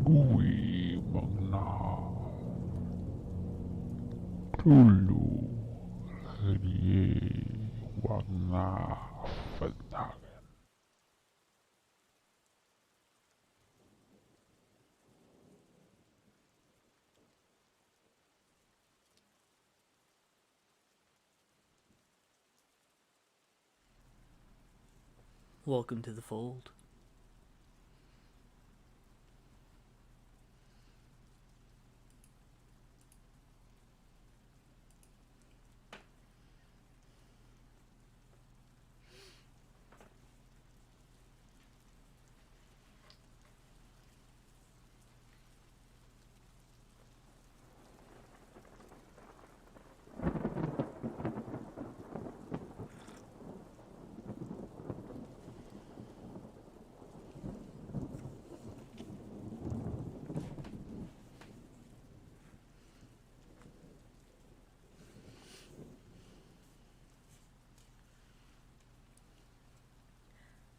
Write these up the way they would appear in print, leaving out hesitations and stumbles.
Ngui magna Cthulhu rie magna fantagen. Welcome to the fold.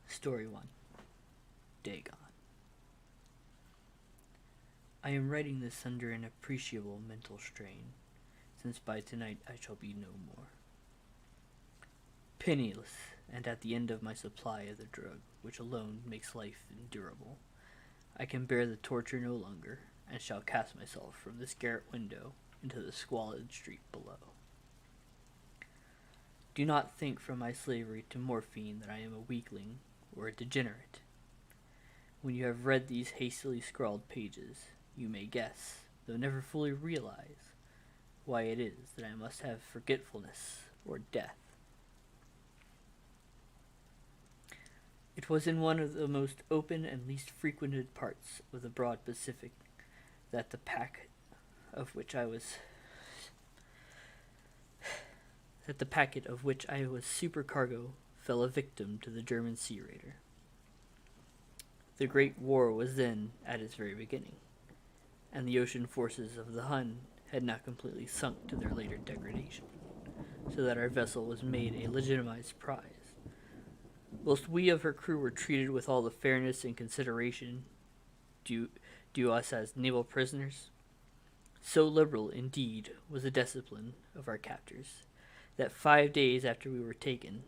Story 1. Dagon. I am writing this under an appreciable mental strain, since by tonight I shall be no more. Penniless, and at the end of my supply of the drug which alone makes life endurable, I can bear the torture no longer, and shall cast myself from this garret window into the squalid street below. Do not think from my slavery to morphine that I am a weakling or a degenerate. When you have read these hastily scrawled pages, you may guess, though never fully realize, why it is that I must have forgetfulness or death. It was in one of the most open and least frequented parts of the broad Pacific that the packet of which I was supercargo fell a victim to the German sea raider. The Great War was then at its very beginning, and the ocean forces of the Hun had not completely sunk to their later degradation, so that our vessel was made a legitimized prize, whilst we of her crew were treated with all the fairness and consideration due us as naval prisoners. So liberal, indeed, was the discipline of our captors, that 5 days after we were taken,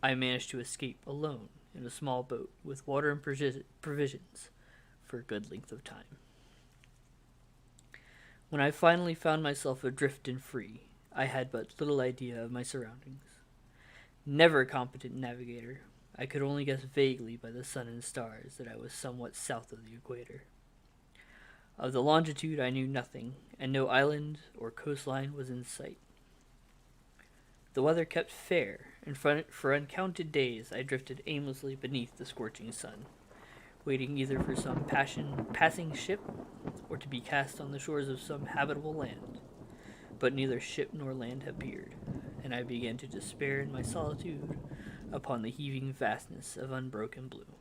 I managed to escape alone in a small boat with water and provisions for a good length of time. When I finally found myself adrift and free, I had but little idea of my surroundings. Never a competent navigator, I could only guess vaguely by the sun and stars that I was somewhat south of the equator. Of the longitude I knew nothing, and no island or coastline was in sight. The weather kept fair, and for uncounted days I drifted aimlessly beneath the scorching sun, waiting either for some passing ship or to be cast on the shores of some habitable land. But neither ship nor land appeared, and I began to despair in my solitude upon the heaving vastness of unbroken blue.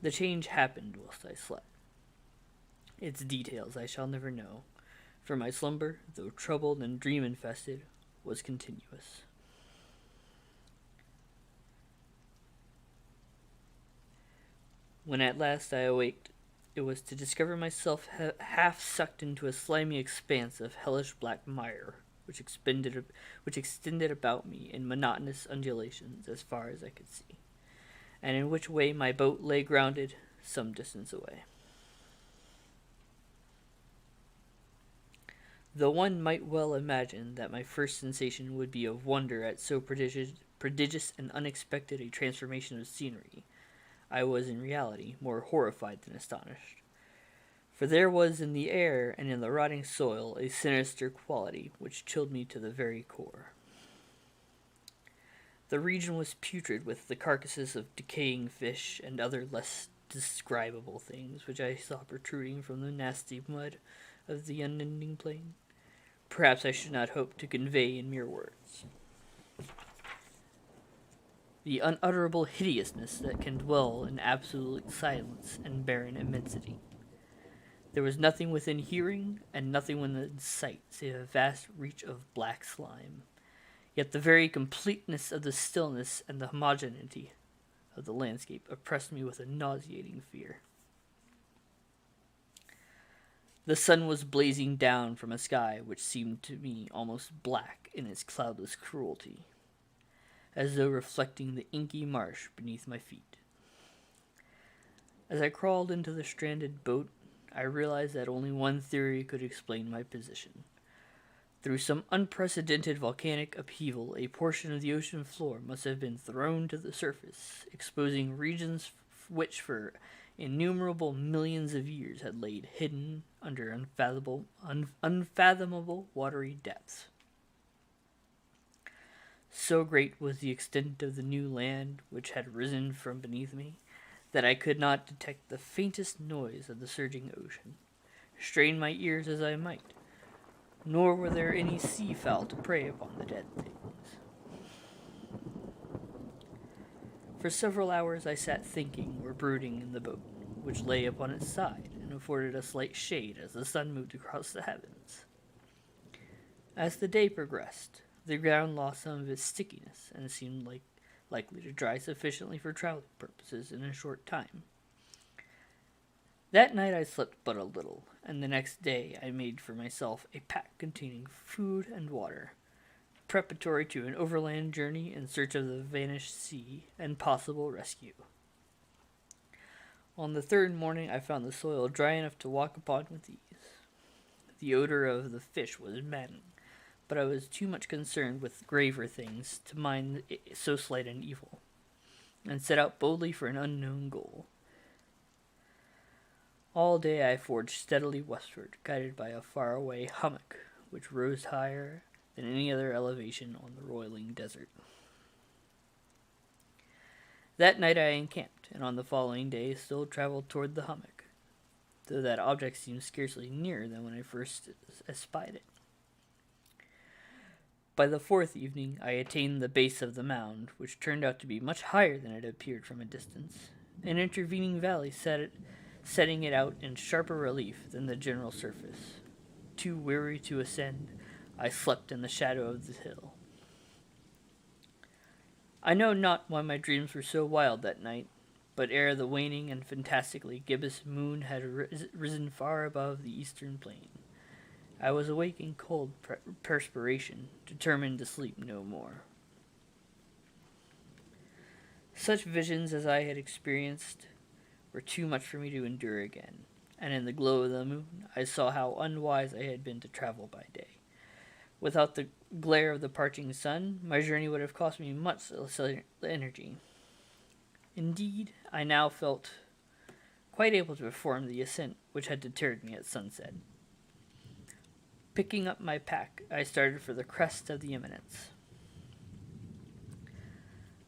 The change happened whilst I slept. Its details I shall never know, for my slumber, though troubled and dream-infested, was continuous. When at last I awaked, it was to discover myself half sucked into a slimy expanse of hellish black mire, which extended about me in monotonous undulations as far as I could see, and in which way my boat lay grounded some distance away. Though one might well imagine that my first sensation would be of wonder at so prodigious and unexpected a transformation of scenery, I was in reality more horrified than astonished. For there was in the air and in the rotting soil a sinister quality which chilled me to the very core. The region was putrid with the carcasses of decaying fish and other less describable things which I saw protruding from the nasty mud of the unending plain. Perhaps I should not hope to convey in mere words the unutterable hideousness that can dwell in absolute silence and barren immensity. There was nothing within hearing and nothing within sight save a vast reach of black slime. Yet the very completeness of the stillness and the homogeneity of the landscape oppressed me with a nauseating fear. The sun was blazing down from a sky which seemed to me almost black in its cloudless cruelty, as though reflecting the inky marsh beneath my feet. As I crawled into the stranded boat, I realized that only one theory could explain my position. Through some unprecedented volcanic upheaval, a portion of the ocean floor must have been thrown to the surface, exposing regions which for innumerable millions of years had laid hidden under unfathomable watery depths. So great was the extent of the new land which had risen from beneath me, that I could not detect the faintest noise of the surging ocean, strain my ears as I might, nor were there any sea fowl to prey upon the dead things. For several hours I sat thinking or brooding in the boat, which lay upon its side and afforded a slight shade as the sun moved across the heavens. As the day progressed, the ground lost some of its stickiness and seemed likely to dry sufficiently for traveling purposes in a short time. That night I slept but a little, and the next day I made for myself a pack containing food and water, preparatory to an overland journey in search of the vanished sea and possible rescue. On the third morning I found the soil dry enough to walk upon with ease. The odor of the fish was maddening, but I was too much concerned with graver things to mind so slight an evil, and set out boldly for an unknown goal. All day I forged steadily westward, guided by a faraway hummock which rose higher than any other elevation on the roiling desert. That night I encamped, and on the following day still traveled toward the hummock, though that object seemed scarcely nearer than when I first espied it. By the fourth evening I attained the base of the mound, which turned out to be much higher than it appeared from a distance, an intervening valley setting it out in sharper relief than the general surface. Too weary to ascend, I slept in the shadow of the hill. I know not why my dreams were so wild that night, but ere the waning and fantastically gibbous moon had risen far above the eastern plain, I was awake in cold perspiration, determined to sleep no more. Such visions as I had experienced were too much for me to endure again, and in the glow of the moon I saw how unwise I had been to travel by day. Without the glare of the parching sun, my journey would have cost me much less energy. Indeed, I now felt quite able to perform the ascent which had deterred me at sunset. Picking up my pack, I started for the crest of the eminence.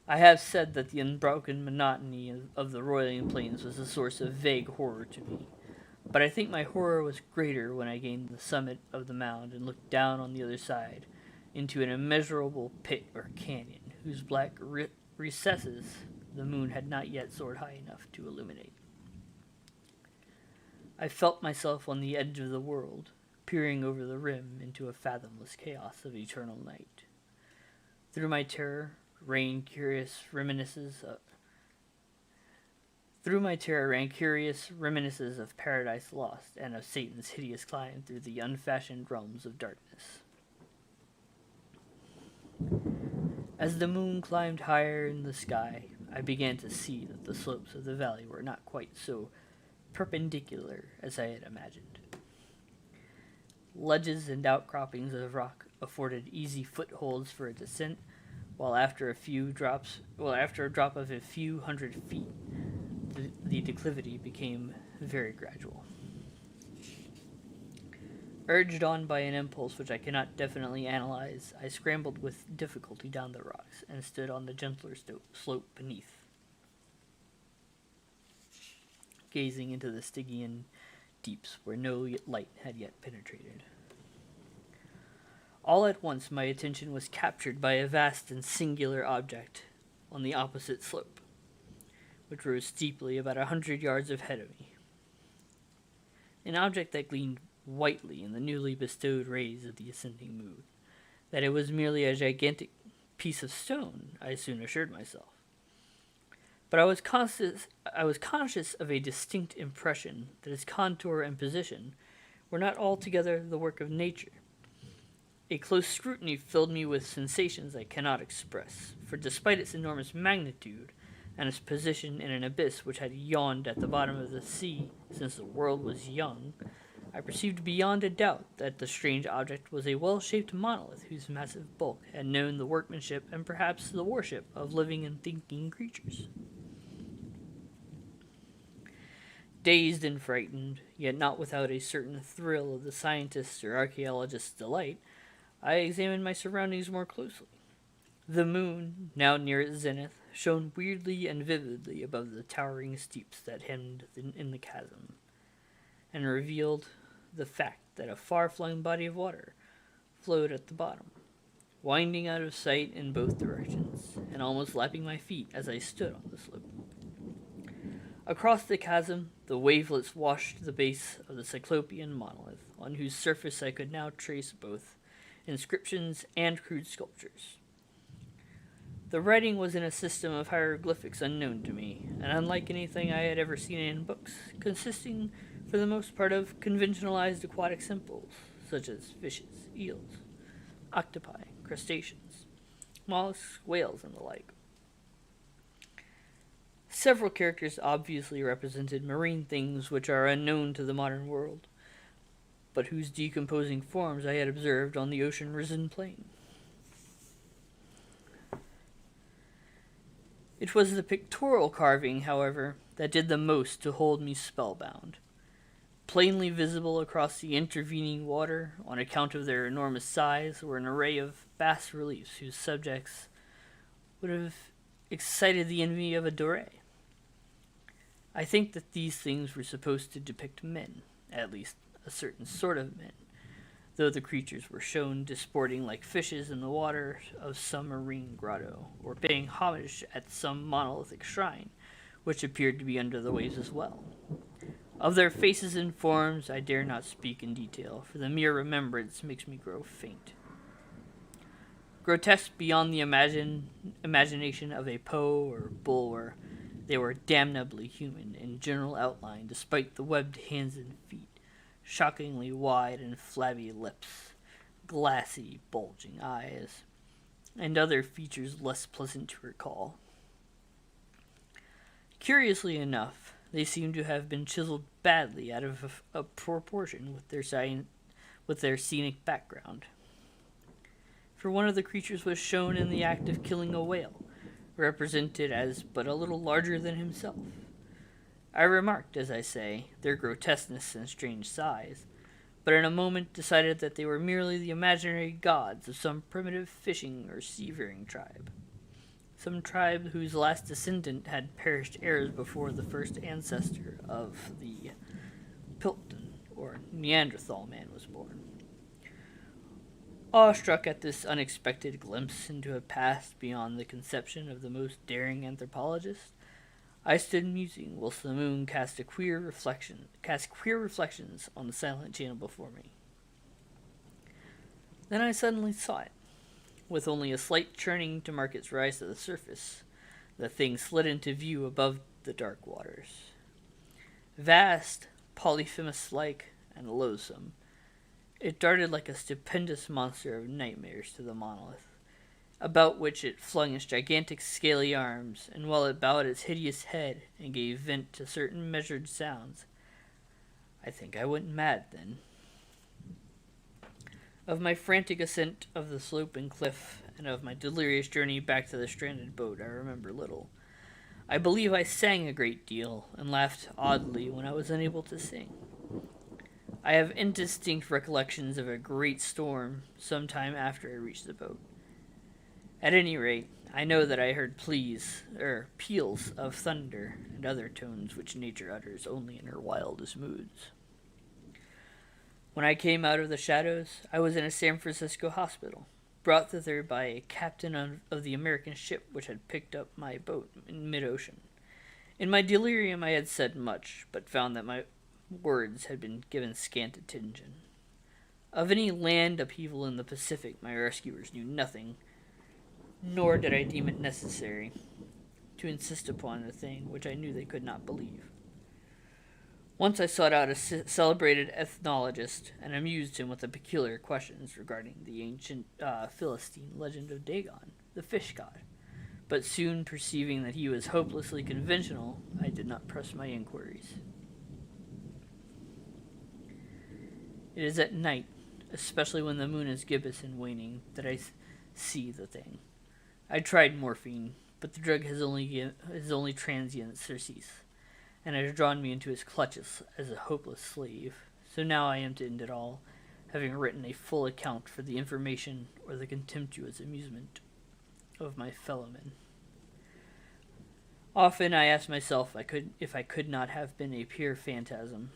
I have said that the unbroken monotony of the roiling plains was a source of vague horror to me, but I think my horror was greater when I gained the summit of the mound and looked down on the other side into an immeasurable pit or canyon whose black recesses the moon had not yet soared high enough to illuminate. I felt myself on the edge of the world, peering over the rim into a fathomless chaos of eternal night. Through my terror ran curious reminiscences of Paradise Lost and of Satan's hideous climb through the unfashioned realms of darkness. As the moon climbed higher in the sky, I began to see that the slopes of the valley were not quite so perpendicular as I had imagined. Ledges and outcroppings of rock afforded easy footholds for a descent, while after a drop of a few hundred feet, the declivity became very gradual. Urged on by an impulse which I cannot definitely analyze, I scrambled with difficulty down the rocks and stood on the gentler slope beneath, gazing into the Stygian deeps where no light had yet penetrated. All at once my attention was captured by a vast and singular object on the opposite slope, which rose steeply about 100 yards ahead of me. An object that gleamed whitely in the newly bestowed rays of the ascending moon. That it was merely a gigantic piece of stone, I soon assured myself. but I was conscious of a distinct impression that its contour and position were not altogether the work of nature. A close scrutiny filled me with sensations I cannot express, for despite its enormous magnitude and its position in an abyss which had yawned at the bottom of the sea since the world was young, I perceived beyond a doubt that the strange object was a well-shaped monolith whose massive bulk had known the workmanship and perhaps the worship of living and thinking creatures. Dazed and frightened, yet not without a certain thrill of the scientist's or archaeologist's delight, I examined my surroundings more closely. The moon, now near its zenith, shone weirdly and vividly above the towering steeps that hemmed in the chasm, and revealed the fact that a far-flung body of water flowed at the bottom, winding out of sight in both directions, and almost lapping my feet as I stood on the slope. Across the chasm, the wavelets washed the base of the cyclopean monolith, on whose surface I could now trace both inscriptions and crude sculptures. The writing was in a system of hieroglyphics unknown to me, and unlike anything I had ever seen in books, consisting for the most part of conventionalized aquatic symbols, such as fishes, eels, octopi, crustaceans, mollusks, whales, and the like. Several characters obviously represented marine things which are unknown to the modern world, but whose decomposing forms I had observed on the ocean-risen plain. It was the pictorial carving, however, that did the most to hold me spellbound. Plainly visible across the intervening water, on account of their enormous size, were an array of bas reliefs whose subjects would have excited the envy of a Doré. I think that these things were supposed to depict men, at least a certain sort of men, though the creatures were shown disporting like fishes in the water of some marine grotto, or paying homage at some monolithic shrine, which appeared to be under the waves as well. Of their faces and forms I dare not speak in detail, for the mere remembrance makes me grow faint. Grotesque beyond the imagination of a Poe or Bulwer, they were damnably human in general outline, despite the webbed hands and feet, shockingly wide and flabby lips, glassy, bulging eyes, and other features less pleasant to recall. Curiously enough, they seem to have been chiseled badly out of a proportion with their scenic background. For one of the creatures was shown in the act of killing a whale, represented as but a little larger than himself. I remarked, as I say, their grotesqueness and strange size, but in a moment decided that they were merely the imaginary gods of some primitive fishing or seafaring tribe. Some tribe whose last descendant had perished eras before the first ancestor of the Piltdown, or Neanderthal man, was born. Awestruck at this unexpected glimpse into a past beyond the conception of the most daring anthropologist, I stood musing whilst the moon cast queer reflections on the silent channel before me. Then I suddenly saw it. With only a slight churning to mark its rise to the surface, the thing slid into view above the dark waters. Vast, Polyphemus-like, and loathsome, it darted like a stupendous monster of nightmares to the monolith, about which it flung its gigantic scaly arms, and while it bowed its hideous head and gave vent to certain measured sounds, I think I went mad then. Of my frantic ascent of the slope and cliff, and of my delirious journey back to the stranded boat, I remember little. I believe I sang a great deal, and laughed oddly when I was unable to sing. I have indistinct recollections of a great storm some time after I reached the boat. At any rate, I know that I heard peals of thunder and other tones which nature utters only in her wildest moods. When I came out of the shadows, I was in a San Francisco hospital, brought thither by a captain of the American ship which had picked up my boat in mid-ocean. In my delirium I had said much, but found that my words had been given scant attention. Of any land upheaval in the Pacific my rescuers knew nothing, nor did I deem it necessary to insist upon a thing which I knew they could not believe. Once I sought out a celebrated ethnologist and amused him with the peculiar questions regarding the ancient Philistine legend of Dagon, the fish god. But soon perceiving that he was hopelessly conventional, I did not press my inquiries. It is at night, especially when the moon is gibbous and waning, that I see the thing. I tried morphine, but the drug has only transient surcease, and has drawn me into his clutches as a hopeless slave. So now I am to end it all, having written a full account for the information or the contemptuous amusement of my fellowmen. Often I ask myself if I could not have been a pure phantasm,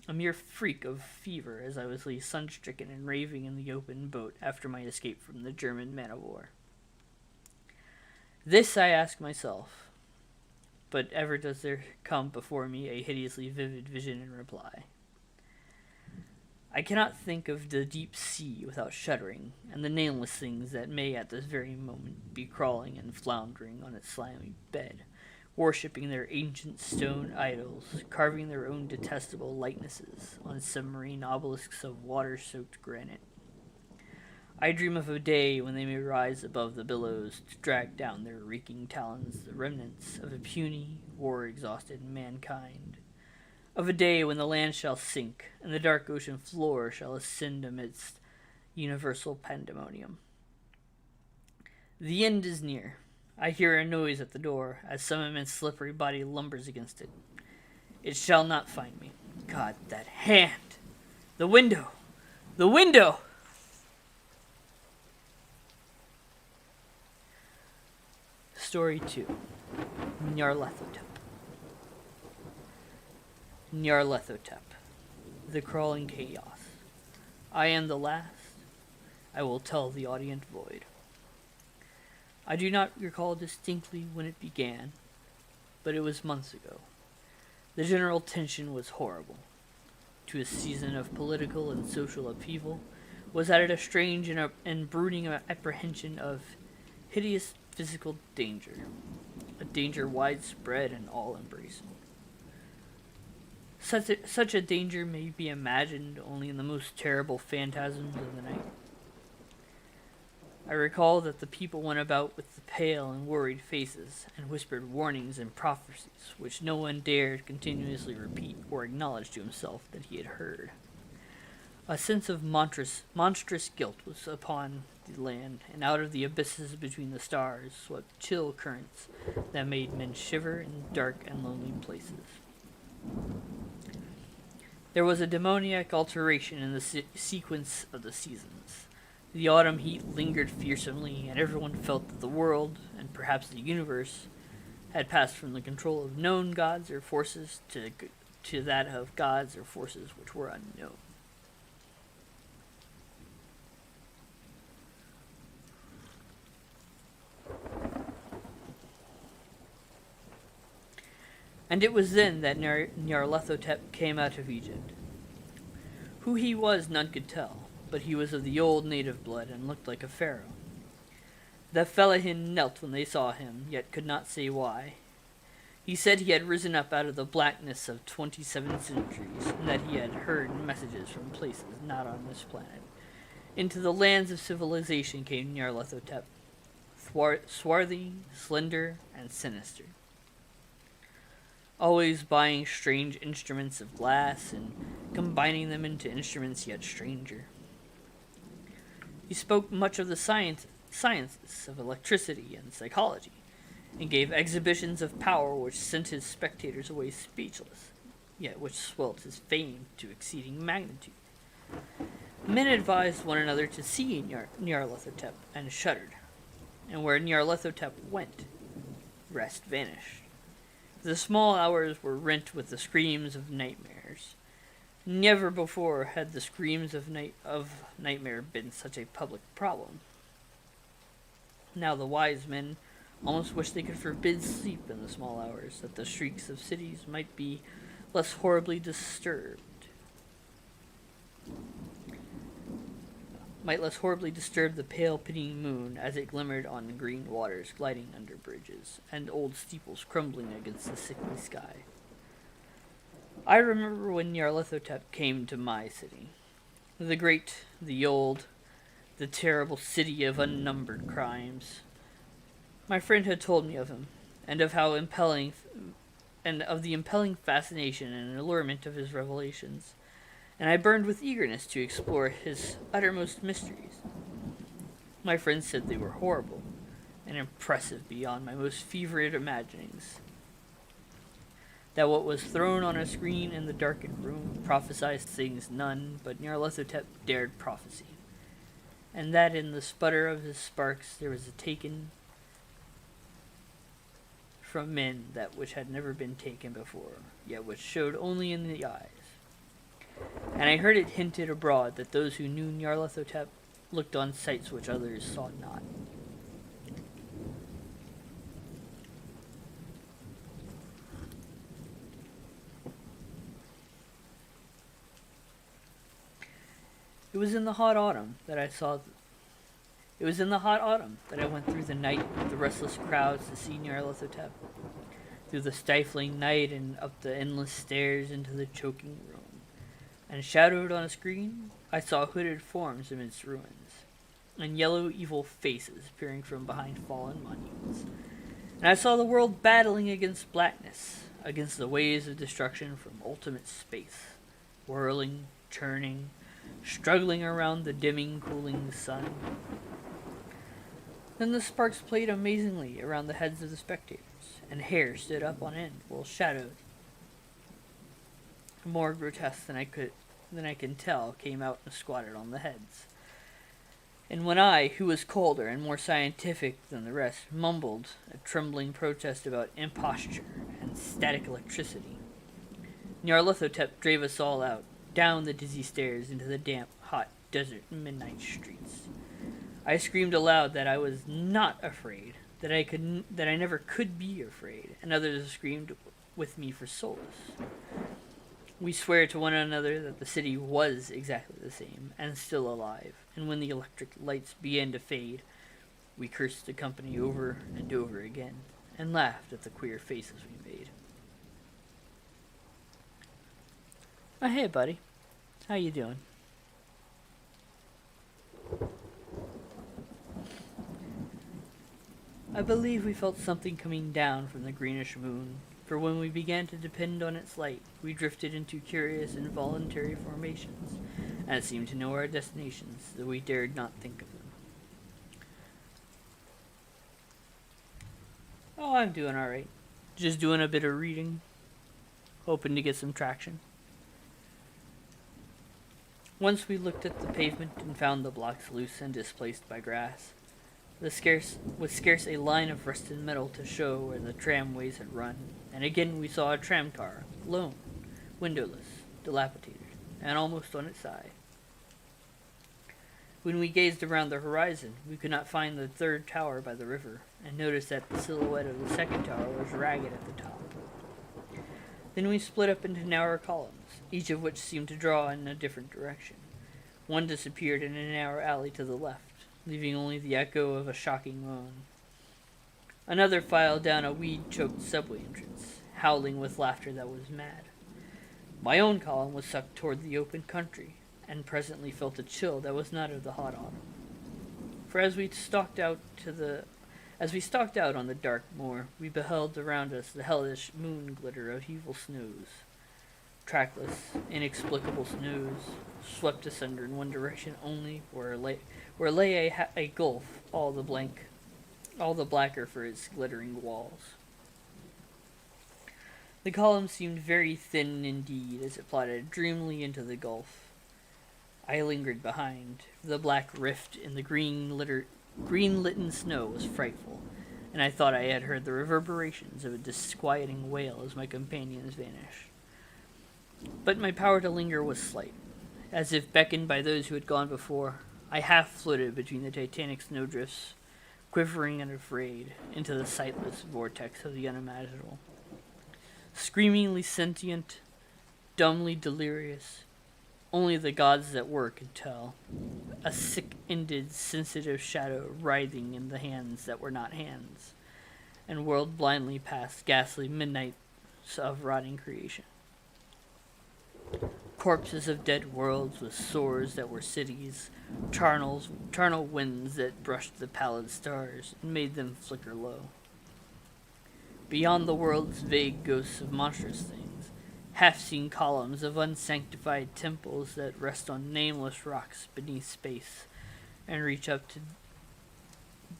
a mere freak of fever, as I was lay sun-stricken and raving in the open boat after my escape from the German man-of-war. This I ask myself, but ever does there come before me a hideously vivid vision in reply. I cannot think of the deep sea without shuddering, and the nameless things that may at this very moment be crawling and floundering on its slimy bed, worshipping their ancient stone idols, carving their own detestable likenesses on submarine obelisks of water-soaked granite. I dream of a day when they may rise above the billows to drag down their reeking talons the remnants of a puny, war-exhausted mankind. Of a day when the land shall sink, and the dark ocean floor shall ascend amidst universal pandemonium. The end is near. I hear a noise at the door, as some immense slippery body lumbers against it. It shall not find me. God, that hand! The window! The window! Story 2. Nyarlathotep. Nyarlathotep. The crawling chaos. I am the last. I will tell the audient void. I do not recall distinctly when it began, but it was months ago. The general tension was horrible. To a season of political and social upheaval was added a strange and brooding apprehension of hideous physical danger, a danger widespread and all-embracing. Such a danger may be imagined only in the most terrible phantasms of the night. I recall that the people went about with the pale and worried faces, and whispered warnings and prophecies which no one dared continuously repeat or acknowledge to himself that he had heard. A sense of monstrous guilt was upon the land, and out of the abysses between the stars swept chill currents that made men shiver in dark and lonely places. There was a demoniac alteration in the sequence of the seasons. The autumn heat lingered fearsomely, and everyone felt that the world, and perhaps the universe, had passed from the control of known gods or forces to that of gods or forces which were unknown. And it was then that Nyarlathotep came out of Egypt. Who he was none could tell, but he was of the old native blood and looked like a pharaoh. The fellahin knelt when they saw him, yet could not say why. He said he had risen up out of the blackness of 27 centuries, and that he had heard messages from places not on this planet. Into the lands of civilization came Nyarlathotep, swarthy, slender, and sinister. Always buying strange instruments of glass and combining them into instruments yet stranger. He spoke much of the sciences of electricity and psychology, and gave exhibitions of power which sent his spectators away speechless, yet which swelled his fame to exceeding magnitude. Men advised one another to see Nyarlathotep, and shuddered, and where Nyarlathotep went, rest vanished. The small hours were rent with the screams of nightmares. Never before had the screams of nightmare been such a public problem. Now the wise men almost wished they could forbid sleep in the small hours, that the shrieks of cities might be less horribly disturbed. might less horribly disturb the pale, pitying moon as it glimmered on green waters gliding under bridges, and old steeples crumbling against the sickly sky. I remember when Nyarlathotep came to my city. The great, the old, the terrible city of unnumbered crimes. My friend had told me of him, and of how impelling, and of the impelling fascination and allurement of his revelations, and I burned with eagerness to explore his uttermost mysteries. My friend said they were horrible, and impressive beyond my most fevered imaginings. That what was thrown on a screen in the darkened room prophesied things none but Nyarlathotep dared prophesy, and that in the sputter of his sparks there was a taken from men that which had never been taken before, yet which showed only in the eyes. And I heard it hinted abroad that those who knew Nyarlathotep looked on sights which others saw not. It was in the hot autumn that I went through the night with the restless crowds to see Nyarlathotep, through the stifling night and up the endless stairs into the choking room. And shadowed on a screen, I saw hooded forms amidst ruins, and yellow evil faces peering from behind fallen monuments. And I saw the world battling against blackness, against the waves of destruction from ultimate space, whirling, churning, struggling around the dimming, cooling sun. Then the sparks played amazingly around the heads of the spectators, and hair stood up on end, while shadows, more grotesque than I can tell, came out and squatted on the heads. And when I, who was colder and more scientific than the rest, mumbled a trembling protest about imposture and static electricity, Nyarlathotep drove us all out, down the dizzy stairs into the damp, hot desert midnight streets. I screamed aloud that I was not afraid, that I never could be afraid, and others screamed with me for solace. We swear to one another that the city was exactly the same, and still alive, and when the electric lights began to fade, we cursed the company over and over again, and laughed at the queer faces we made. Oh, hey, buddy. How you doing? I believe we felt something coming down from the greenish moon, for when we began to depend on its light, we drifted into curious involuntary formations, and it seemed to know our destinations, though we dared not think of them. Oh, I'm doing alright. Just doing a bit of reading, hoping to get some traction. Once we looked at the pavement and found the blocks loose and displaced by grass. With scarce a line of rusted metal to show where the tramways had run, and again we saw a tramcar, lone, windowless, dilapidated, and almost on its side. When we gazed around the horizon, we could not find the third tower by the river, and noticed that the silhouette of the second tower was ragged at the top. Then we split up into narrow columns, each of which seemed to draw in a different direction. One disappeared in a narrow alley to the left, leaving only the echo of a shocking moan. Another filed down a weed-choked subway entrance, howling with laughter that was mad. My own column was sucked toward the open country, and presently felt a chill that was not of the hot autumn. For as we stalked out on the dark moor, we beheld around us the hellish moon glitter of evil snows. Trackless, inexplicable snows, swept asunder in one direction only, where lay a gulf, all the blacker for its glittering walls. The column seemed very thin indeed as it plodded dreamily into the gulf. I lingered behind. The black rift in the green-litten snow was frightful, and I thought I had heard the reverberations of a disquieting wail as my companions vanished. But my power to linger was slight. As if beckoned by those who had gone before, I half floated between the titanic snowdrifts, quivering and afraid, into the sightless vortex of the unimaginable. Screamingly sentient, dumbly delirious, Only the gods that were could tell. A sick-ended, sensitive shadow writhing in the hands that were not hands, and whirled blindly past ghastly midnights of rotting creation. Corpses of dead worlds with sores that were cities, charnel winds that brushed the pallid stars and made them flicker low. Beyond the worlds, vague ghosts of monstrous things, half-seen columns of unsanctified temples that rest on nameless rocks beneath space and reach up to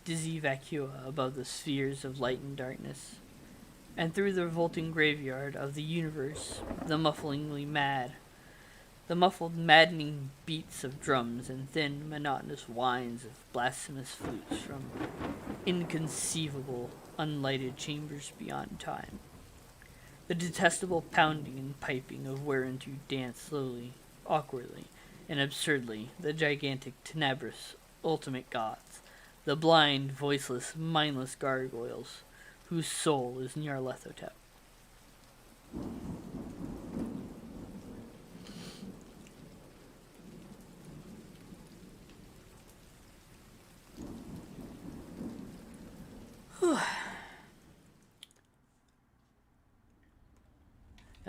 dizzy vacua above the spheres of light and darkness. And through the revolting graveyard of the universe, the muffled, maddening beats of drums and thin, monotonous whines of blasphemous flutes from inconceivable, unlighted chambers beyond time. The detestable pounding and piping of whereunto dance slowly, awkwardly, and absurdly the gigantic, tenebrous, ultimate gods, the blind, voiceless, mindless gargoyles, whose soul is Nyarlathotep.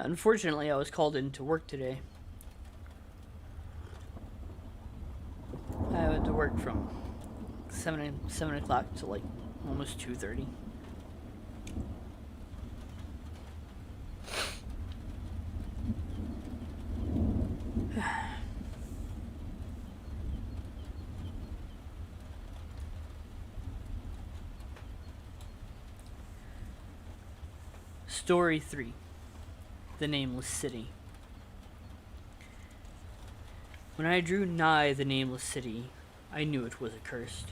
Unfortunately, I was called into work today. I went to work from 7 o'clock to like almost 2:30. Story 3. The Nameless City. When I drew nigh the nameless city, I knew it was accursed.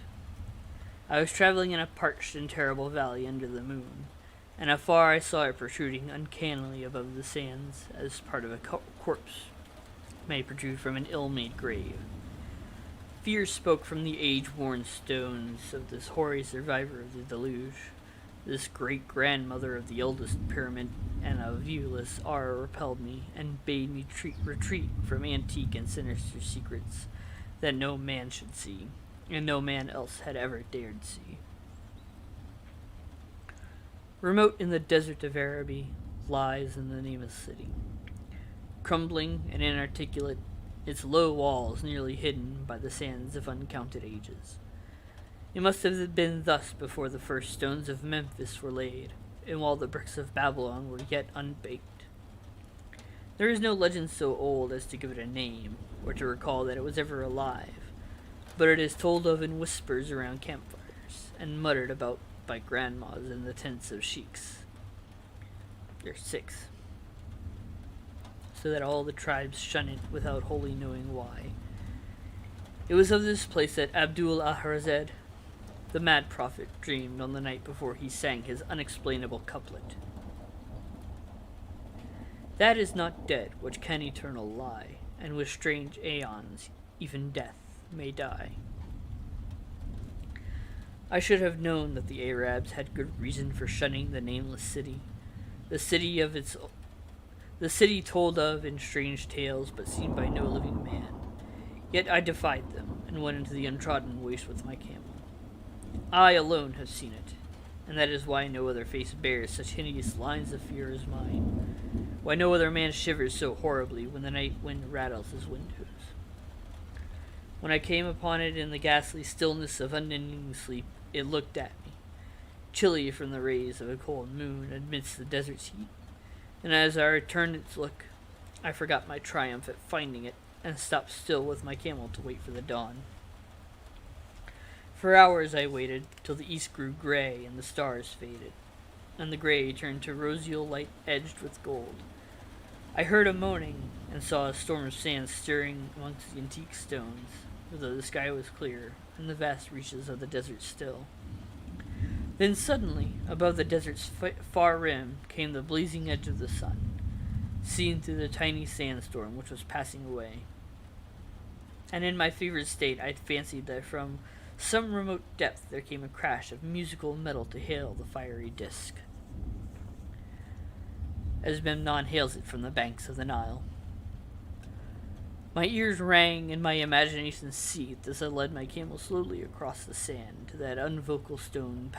I was traveling in a parched and terrible valley under the moon, and afar I saw it protruding uncannily above the sands, as part of a corpse may protrude from an ill-made grave. Fear spoke from the age-worn stones of this hoary survivor of the deluge. This great-grandmother of the oldest pyramid and a viewless aura repelled me and bade me retreat from antique and sinister secrets that no man should see, and no man else had ever dared see. Remote in the desert of Araby lies in the nameless city. Crumbling and inarticulate, its low walls nearly hidden by the sands of uncounted ages. It must have been thus before the first stones of Memphis were laid, and while the bricks of Babylon were yet unbaked. There is no legend so old as to give it a name, or to recall that it was ever alive, but it is told of in whispers around campfires, and muttered about by grandmas in the tents of sheiks. There's 6. So that all the tribes shun it without wholly knowing why. It was of this place that Abdul Ahrazed, the mad prophet, dreamed on the night before he sang his unexplainable couplet. That is not dead which can eternal lie, and with strange aeons even death may die. I should have known that the Arabs had good reason for shunning the nameless city, the city told of in strange tales but seen by no living man. Yet I defied them and went into the untrodden waste with my camel. I alone have seen it, and that is why no other face bears such hideous lines of fear as mine, why no other man shivers so horribly when the night wind rattles his windows. When I came upon it in the ghastly stillness of unending sleep, it looked at me, chilly from the rays of a cold moon amidst the desert's heat, and as I returned its look, I forgot my triumph at finding it, and stopped still with my camel to wait for the dawn. For hours I waited, till the east grew gray and the stars faded, and the gray turned to roseal light edged with gold. I heard a moaning, and saw a storm of sand stirring amongst the antique stones, though the sky was clear, and the vast reaches of the desert still. Then suddenly, above the desert's far rim, came the blazing edge of the sun, seen through the tiny sandstorm which was passing away. And in my fevered state I fancied that from some remote depth there came a crash of musical metal to hail the fiery disk, as Memnon hails it from the banks of the Nile. My ears rang and my imagination seethed as I led my camel slowly across the sand to that unvocal stone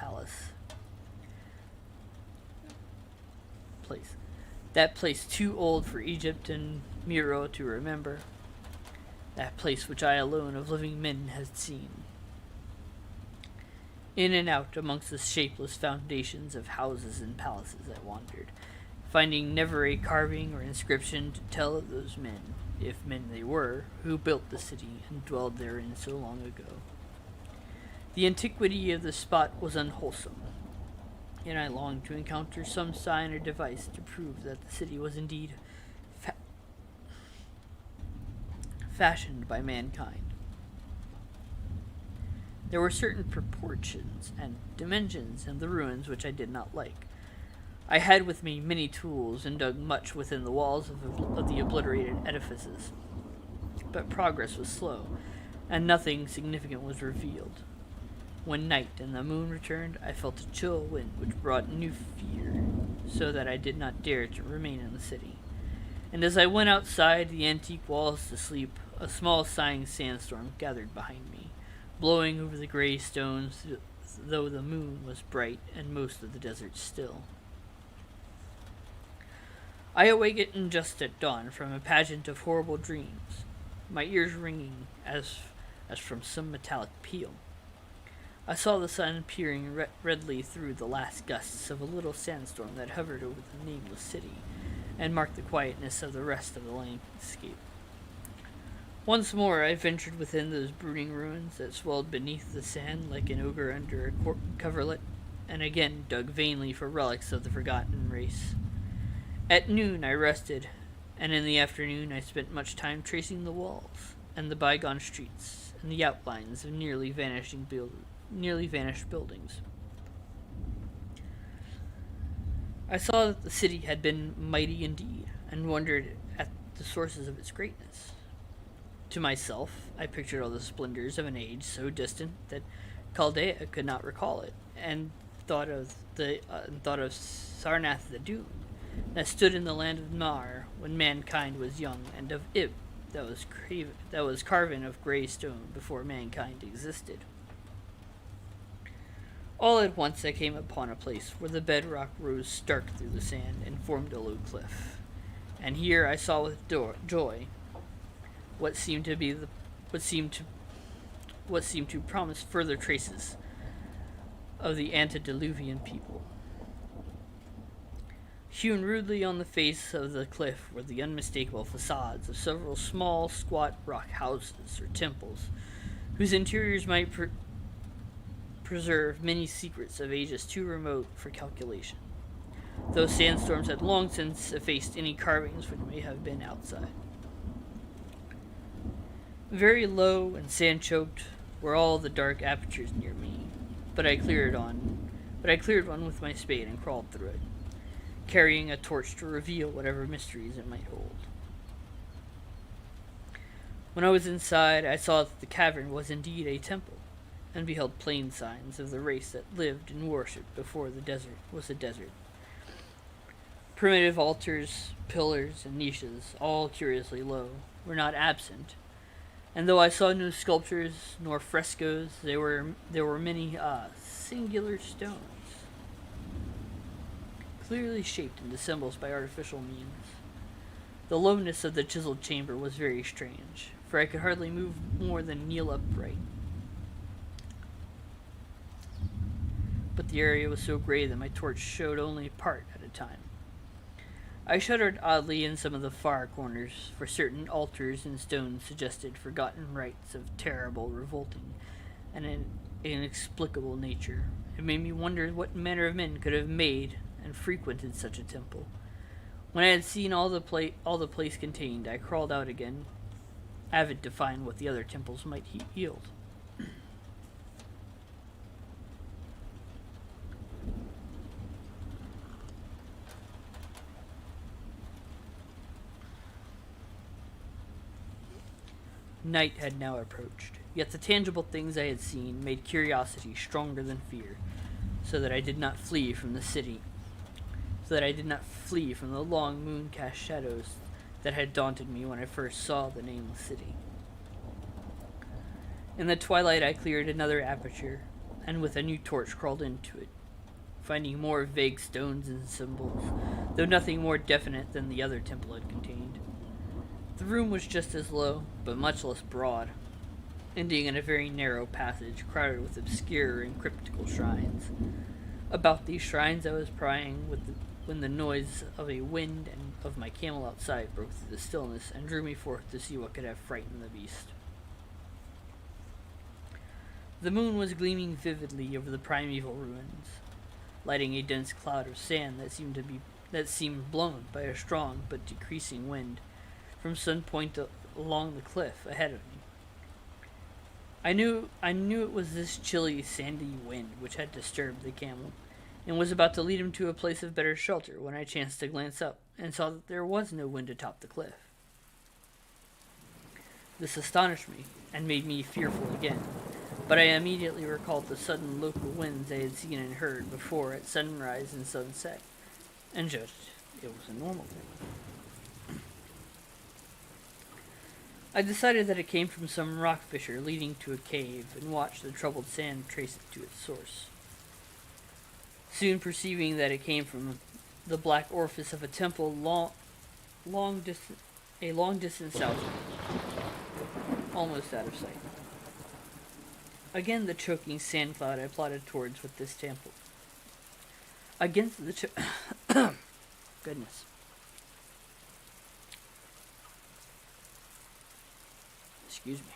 place. That place too old for Egypt and Miro to remember. That place which I alone of living men had seen. In and out amongst the shapeless foundations of houses and palaces I wandered, finding never a carving or inscription to tell of those men, if men they were, who built the city and dwelled therein so long ago. The antiquity of the spot was unwholesome, and I longed to encounter some sign or device to prove that the city was indeed fashioned by mankind. There were certain proportions and dimensions in the ruins which I did not like. I had with me many tools and dug much within the walls of the obliterated edifices, but progress was slow, and nothing significant was revealed. When night and the moon returned, I felt a chill wind which brought new fear, so that I did not dare to remain in the city. And as I went outside the antique walls to sleep, a small sighing sandstorm gathered behind me, blowing over the gray stones, though the moon was bright and most of the desert still. I awakened just at dawn from a pageant of horrible dreams, my ears ringing as from some metallic peal. I saw the sun peering redly through the last gusts of a little sandstorm that hovered over the nameless city, and marked the quietness of the rest of the landscape. Once more I ventured within those brooding ruins that swelled beneath the sand like an ogre under a coverlet, and again dug vainly for relics of the forgotten race. At noon I rested, and in the afternoon I spent much time tracing the walls, and the bygone streets, and the outlines of nearly vanished buildings. I saw that the city had been mighty indeed, and wondered at the sources of its greatness. To myself, I pictured all the splendors of an age so distant that Chaldea could not recall it, and thought of Sarnath the Dune, that stood in the land of Mar when mankind was young, and of Ib, that was carven of grey stone before mankind existed. All at once I came upon a place where the bedrock rose stark through the sand and formed a low cliff, and here I saw with joy what seemed to promise further traces of the antediluvian people. Hewn rudely on the face of the cliff were the unmistakable facades of several small, squat rock houses or temples, whose interiors might preserve many secrets of ages too remote for calculation. Those sandstorms had long since effaced any carvings which may have been outside. Very low and sand-choked were all the dark apertures near me, but I cleared one with my spade and crawled through it, carrying a torch to reveal whatever mysteries it might hold. When I was inside, I saw that the cavern was indeed a temple, and beheld plain signs of the race that lived and worshipped before the desert was a desert. Primitive altars, pillars, and niches, all curiously low, were not absent, and though I saw no sculptures nor frescoes, there were many singular stones, clearly shaped into symbols by artificial means. The lowness of the chiseled chamber was very strange, for I could hardly move more than kneel upright. But the area was so gray that my torch showed only part at a time. I shuddered oddly in some of the far corners, for certain altars and stones suggested forgotten rites of terrible, revolting, and an inexplicable nature. It made me wonder what manner of men could have made and frequented such a temple. When I had seen all the place contained, I crawled out again, avid to find what the other temples might yield. Night had now approached, yet the tangible things I had seen made curiosity stronger than fear, so that I did not flee from the long moon-cast shadows that had daunted me when I first saw the nameless city. In the twilight, I cleared another aperture, and with a new torch crawled into it, finding more vague stones and symbols, though nothing more definite than the other temple had contained. The room was just as low, but much less broad, ending in a very narrow passage crowded with obscure and cryptical shrines. About these shrines I was prying when the noise of a wind and of my camel outside broke through the stillness and drew me forth to see what could have frightened the beast. The moon was gleaming vividly over the primeval ruins, lighting a dense cloud of sand that seemed blown by a strong but decreasing wind from some point along the cliff ahead of me. I knew it was this chilly, sandy wind which had disturbed the camel, and was about to lead him to a place of better shelter when I chanced to glance up and saw that there was no wind atop the cliff. This astonished me and made me fearful again, but I immediately recalled the sudden local winds I had seen and heard before at sunrise and sunset, and judged it was a normal thing. I decided that it came from some rock fissure leading to a cave, and watched the troubled sand trace it to its source. Soon perceiving that it came from the black orifice of a temple a long distance south, almost out of sight. Again the choking sand cloud I plodded towards with this temple. Against the goodness. Excuse me.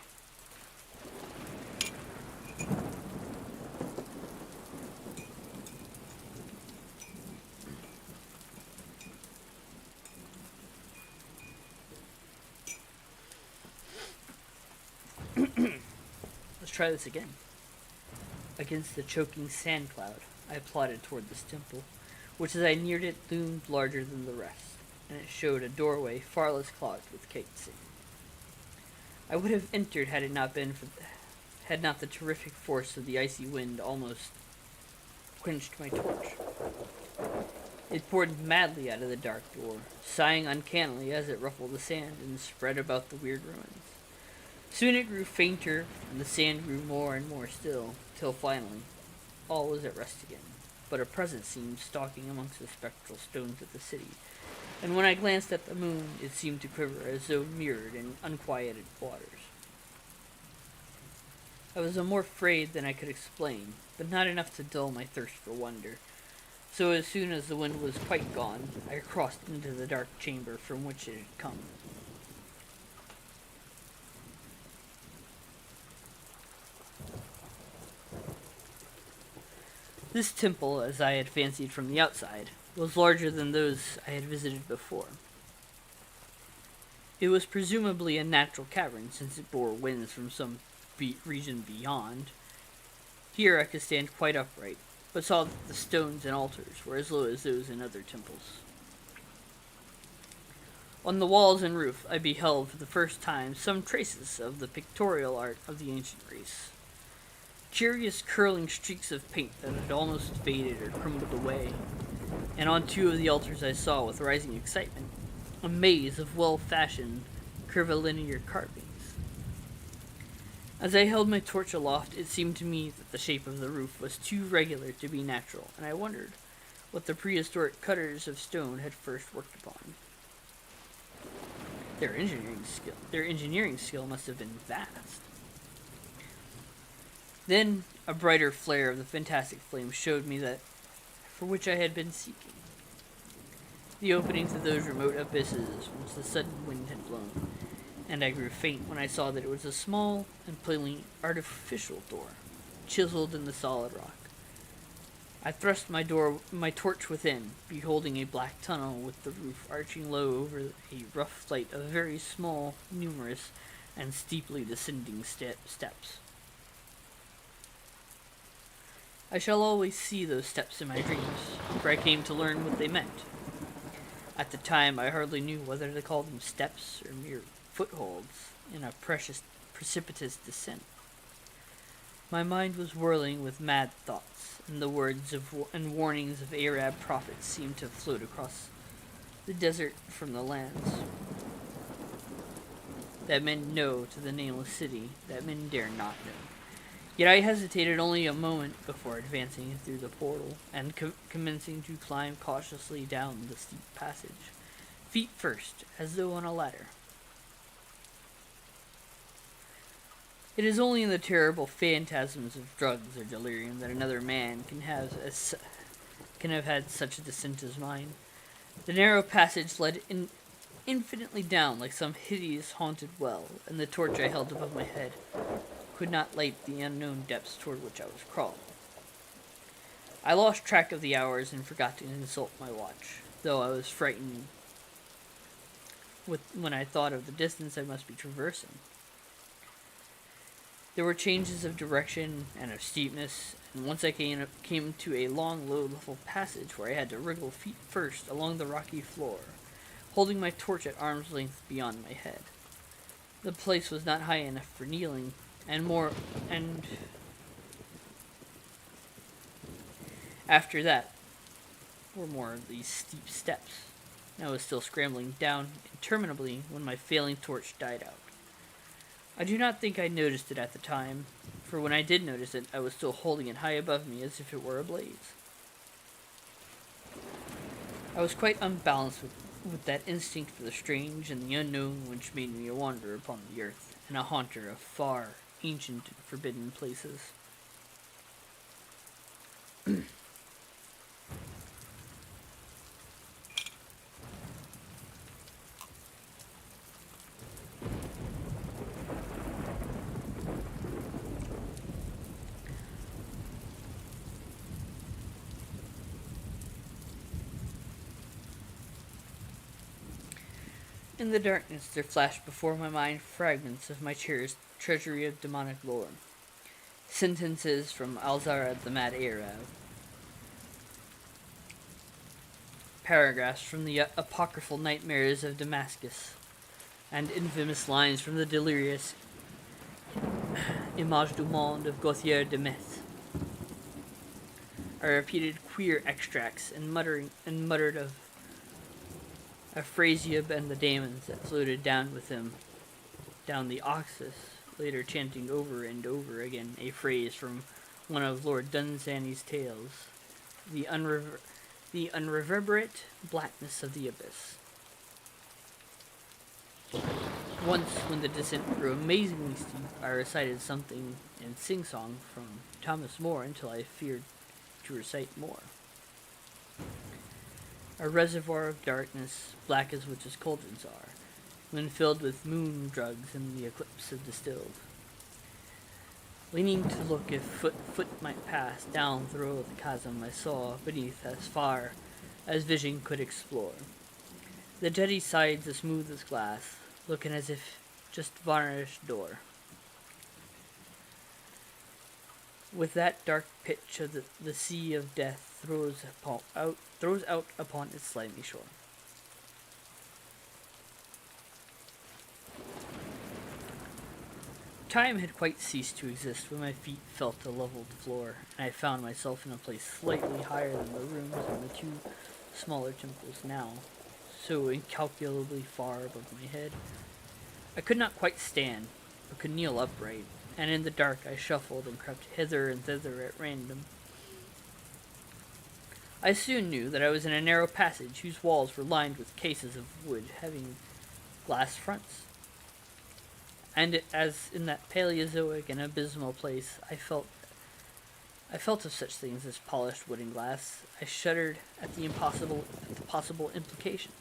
Let's try this again. Against the choking sand cloud, I plodded toward this temple, which as I neared it loomed larger than the rest, and it showed a doorway far less clogged with caked sand. I would have entered had not the terrific force of the icy wind almost quenched my torch. It poured madly out of the dark door, sighing uncannily as it ruffled the sand and spread about the weird ruins. Soon it grew fainter, and the sand grew more and more still, till finally all was at rest again, but a presence seemed stalking amongst the spectral stones of the city, and when I glanced at the moon, it seemed to quiver as though mirrored in unquieted waters. I was more afraid than I could explain, but not enough to dull my thirst for wonder. So as soon as the wind was quite gone, I crossed into the dark chamber from which it had come. This temple, as I had fancied from the outside, was larger than those I had visited before. It was presumably a natural cavern, since it bore winds from some region beyond. Here I could stand quite upright, but saw that the stones and altars were as low as those in other temples. On the walls and roof I beheld for the first time some traces of the pictorial art of the ancient race. Curious curling streaks of paint that had almost faded or crumbled away, and on two of the altars I saw with rising excitement a maze of well-fashioned curvilinear carvings. As I held my torch aloft, it seemed to me that the shape of the roof was too regular to be natural, and I wondered what the prehistoric cutters of stone had first worked upon. Their engineering skill must have been vast. Then a brighter flare of the fantastic flame showed me that for which I had been seeking. The openings of those remote abysses whence the sudden wind had blown, and I grew faint when I saw that it was a small and plainly artificial door, chiseled in the solid rock. I thrust my torch within, beholding a black tunnel with the roof arching low over a rough flight of very small, numerous, and steeply descending steps. I shall always see those steps in my dreams, for I came to learn what they meant. At the time, I hardly knew whether to call them steps or mere footholds in a precipitous descent. My mind was whirling with mad thoughts, and the words and warnings of Arab prophets seemed to float across the desert from the lands that meant no to the nameless city that men dare not know. Yet I hesitated only a moment before advancing through the portal and commencing to climb cautiously down the steep passage, feet first, as though on a ladder. It is only in the terrible phantasms of drugs or delirium that another man can have had such a descent as mine. The narrow passage led infinitely down like some hideous haunted well, and the torch I held above my head could not light the unknown depths toward which I was crawling. I lost track of the hours and forgot to consult my watch, though I was frightened when I thought of the distance I must be traversing. There were changes of direction and of steepness, and once I came to a long, low-level passage where I had to wriggle feet first along the rocky floor, holding my torch at arm's length beyond my head. The place was not high enough for kneeling, and after that were more of these steep steps. I was still scrambling down interminably when my failing torch died out. I do not think I noticed it at the time, for when I did notice it, I was still holding it high above me as if it were ablaze. I was quite unbalanced with that instinct for the strange and the unknown which made me a wanderer upon the earth, and a haunter of far, ancient, and forbidden places. In the darkness there flashed before my mind fragments of my cherished treasury of demonic lore. Sentences from Alzara the Mad Arab, paragraphs from the apocryphal nightmares of Damascus, and infamous lines from the delirious Image du Monde of Gauthier de Metz. I repeated queer extracts and muttered of Afrasiab and the daemons that floated down with him down the Oxus, later chanting over and over again a phrase from one of Lord Dunsany's tales, the unreverberate blackness of the abyss. Once, when the descent grew amazingly steep, I recited something in sing-song from Thomas More until I feared to recite more. A reservoir of darkness, black as witches' cauldrons are, when filled with moon drugs and the eclipse have distilled. Leaning to look if foot might pass down through the chasm I saw beneath as far as vision could explore. The jetty sides as smooth as glass, looking as if just varnished door. With that dark pitch of the sea of death throws out upon its slimy shore. Time had quite ceased to exist when my feet felt the leveled floor, and I found myself in a place slightly higher than the rooms and the two smaller temples now, so incalculably far above my head. I could not quite stand, but could kneel upright, and in the dark I shuffled and crept hither and thither at random. I soon knew that I was in a narrow passage whose walls were lined with cases of wood having glass fronts. And as in that Paleozoic and abysmal place I felt of such things as polished wood and glass, I shuddered at the possible implications.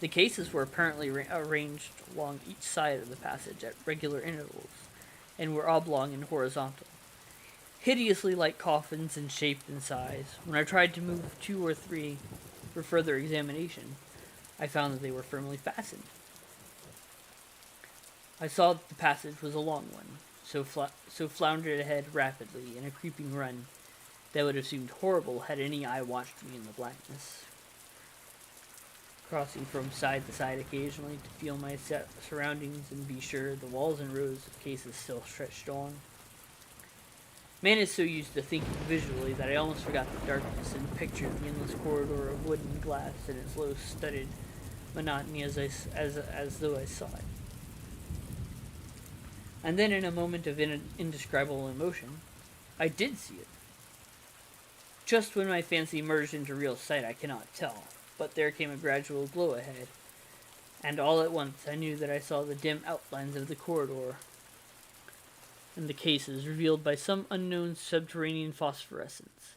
The cases were apparently arranged along each side of the passage at regular intervals, and were oblong and horizontal, hideously like coffins in shape and size. When I tried to move two or three for further examination, I found that they were firmly fastened. I saw that the passage was a long one, so floundered ahead rapidly in a creeping run that would have seemed horrible had any eye watched me in the blackness, crossing from side to side occasionally to feel my surroundings and be sure the walls and rows of cases still stretched on. Man is so used to thinking visually that I almost forgot the darkness and pictured the endless corridor of wood and glass and its low studded monotony as though I saw it. And then, in a moment of indescribable emotion, I did see it. Just when my fancy merged into real sight, I cannot tell, but there came a gradual glow ahead, and all at once I knew that I saw the dim outlines of the corridor and the cases revealed by some unknown subterranean phosphorescence.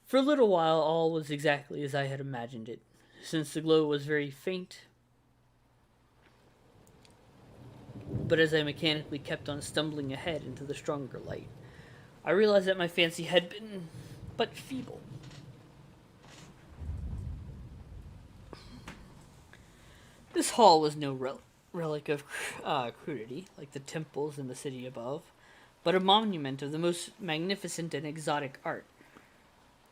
For a little while all was exactly as I had imagined it, since the glow was very faint, but as I mechanically kept on stumbling ahead into the stronger light, I realized that my fancy had been but feeble. This hall was no relic of crudity, like the temples in the city above, but a monument of the most magnificent and exotic art.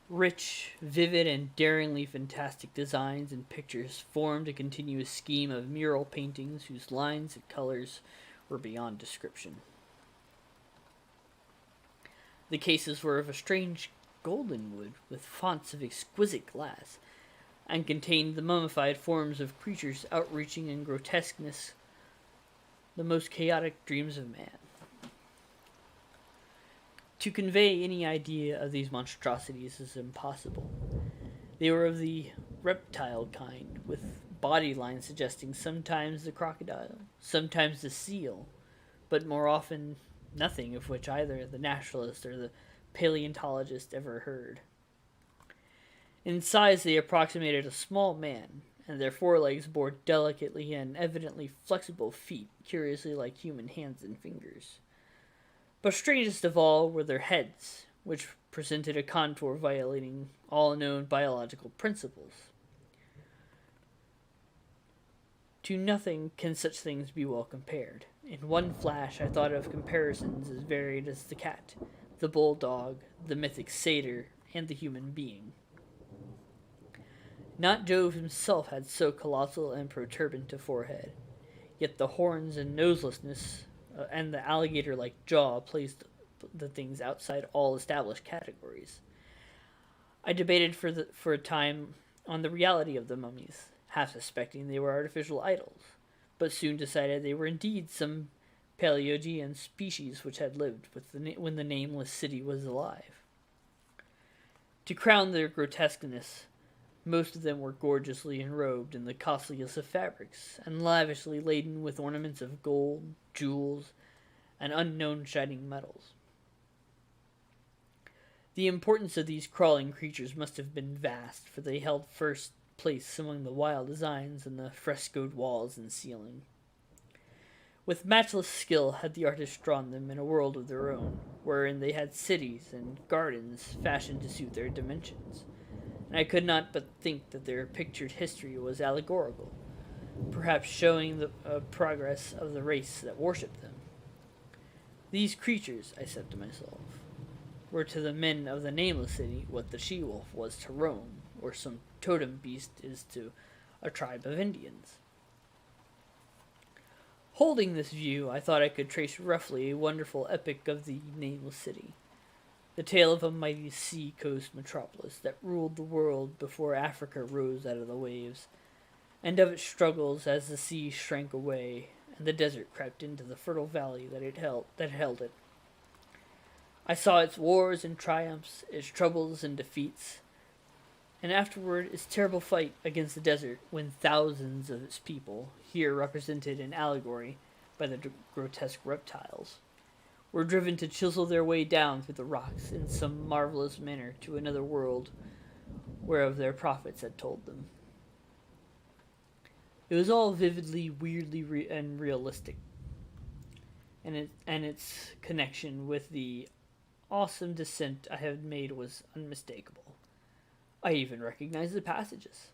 Rich, vivid, and daringly fantastic designs and pictures formed a continuous scheme of mural paintings whose lines and colors were beyond description. The cases were of a strange golden wood with fonts of exquisite glass, and contained the mummified forms of creatures outreaching in grotesqueness the most chaotic dreams of man. To convey any idea of these monstrosities is impossible. They were of the reptile kind, with body lines suggesting sometimes the crocodile, sometimes the seal, but more often nothing of which either the naturalist or the paleontologist ever heard. In size they approximated a small man, and their forelegs bore delicately and evidently flexible feet, curiously like human hands and fingers. But strangest of all were their heads, which presented a contour violating all known biological principles. To nothing can such things be well compared. In one flash I thought of comparisons as varied as the cat, the bulldog, the mythic satyr, and the human being. Not Jove himself had so colossal and protuberant a forehead, yet the horns and noselessness and the alligator-like jaw placed the things outside all established categories. I debated for a time on the reality of the mummies, half suspecting they were artificial idols, but soon decided they were indeed some Paleogean species which had lived when the nameless city was alive. To crown their grotesqueness, most of them were gorgeously enrobed in the costliest of fabrics, and lavishly laden with ornaments of gold, jewels, and unknown shining metals. The importance of these crawling creatures must have been vast, for they held first place among the wild designs in the frescoed walls and ceiling. With matchless skill had the artists drawn them in a world of their own, wherein they had cities and gardens fashioned to suit their dimensions, and I could not but think that their pictured history was allegorical, perhaps showing the progress of the race that worshipped them. These creatures, I said to myself, were to the men of the nameless city what the she-wolf was to Rome, or some totem beast is to a tribe of Indians. Holding this view, I thought I could trace roughly a wonderful epic of the nameless city, the tale of a mighty sea-coast metropolis that ruled the world before Africa rose out of the waves, and of its struggles as the sea shrank away and the desert crept into the fertile valley that held it. I saw its wars and triumphs, its troubles and defeats, and afterward its terrible fight against the desert when thousands of its people, here represented in allegory by the grotesque reptiles, were driven to chisel their way down through the rocks in some marvelous manner to another world whereof their prophets had told them. It was all vividly, weirdly, and realistic, and its connection with the awesome descent I had made was unmistakable. I even recognized the passages.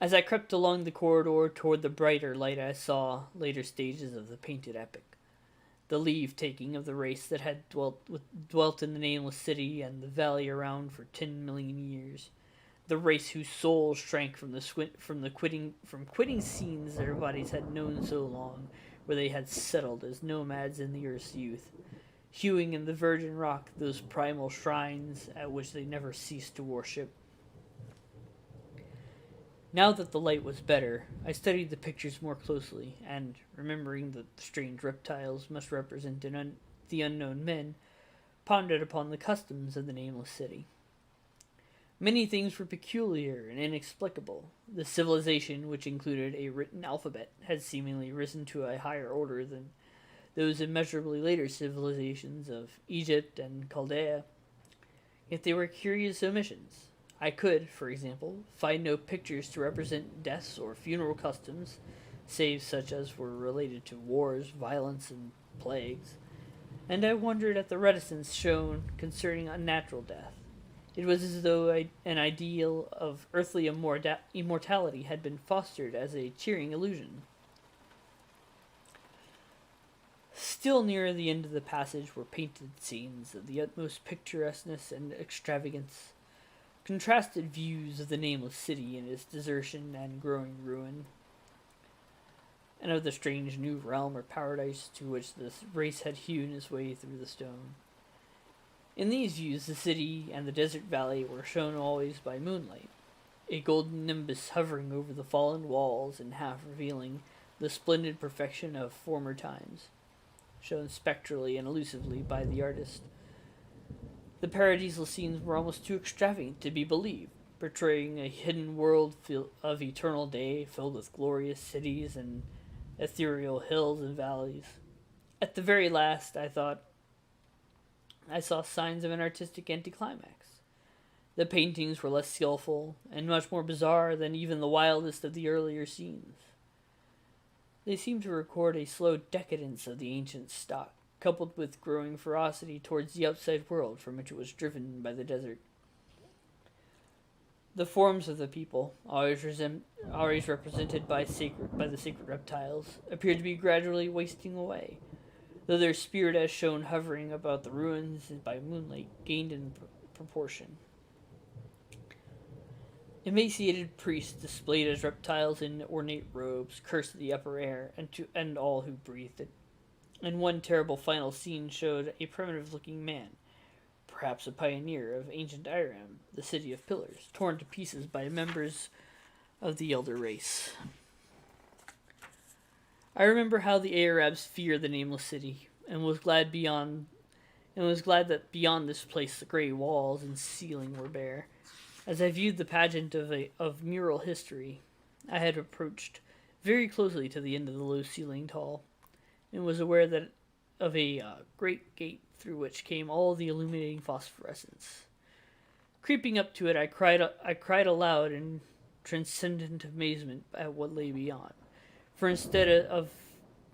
As I crept along the corridor toward the brighter light, I saw later stages of the painted epic. The leave-taking of the race that had dwelt in the nameless city and the valley around for 10 million years. The race whose souls shrank from quitting scenes their bodies had known so long, where they had settled as nomads in the earth's youth, hewing in the virgin rock those primal shrines at which they never ceased to worship. Now that the light was better, I studied the pictures more closely, and, remembering that the strange reptiles must represent the unknown men, pondered upon the customs of the nameless city. Many things were peculiar and inexplicable. The civilization, which included a written alphabet, had seemingly risen to a higher order than those immeasurably later civilizations of Egypt and Chaldea. Yet they were curious omissions. I could, for example, find no pictures to represent deaths or funeral customs, save such as were related to wars, violence, and plagues, and I wondered at the reticence shown concerning unnatural death. It was as though an ideal of earthly immortality had been fostered as a cheering illusion. Still nearer the end of the passage were painted scenes of the utmost picturesqueness and extravagance, contrasted views of the nameless city in its desertion and growing ruin, and of the strange new realm or paradise to which this race had hewn its way through the stone. In these views, the city and the desert valley were shown always by moonlight, a golden nimbus hovering over the fallen walls and half revealing the splendid perfection of former times, shown spectrally and elusively by the artist. The paradisal scenes were almost too extravagant to be believed, portraying a hidden world of eternal day filled with glorious cities and ethereal hills and valleys. At the very last, I thought I saw signs of an artistic anticlimax. The paintings were less skillful and much more bizarre than even the wildest of the earlier scenes. They seemed to record a slow decadence of the ancient stock, coupled with growing ferocity towards the outside world from which it was driven by the desert. The forms of the people, always represented by the sacred reptiles, appeared to be gradually wasting away, though their spirit as shown hovering about the ruins by moonlight gained in proportion. Emaciated priests displayed as reptiles in ornate robes cursed the upper air and all who breathed it. And one terrible final scene showed a primitive-looking man, perhaps a pioneer of ancient Iram, the city of pillars, torn to pieces by members of the elder race. I remember how the Arabs feared the nameless city, and was glad that beyond this place the gray walls and ceiling were bare. As I viewed the pageant of mural history, I had approached very closely to the end of the low-ceilinged hall, and was aware of a great gate through which came all the illuminating phosphorescence. Creeping up to it, I cried aloud in transcendent amazement at what lay beyond. For instead of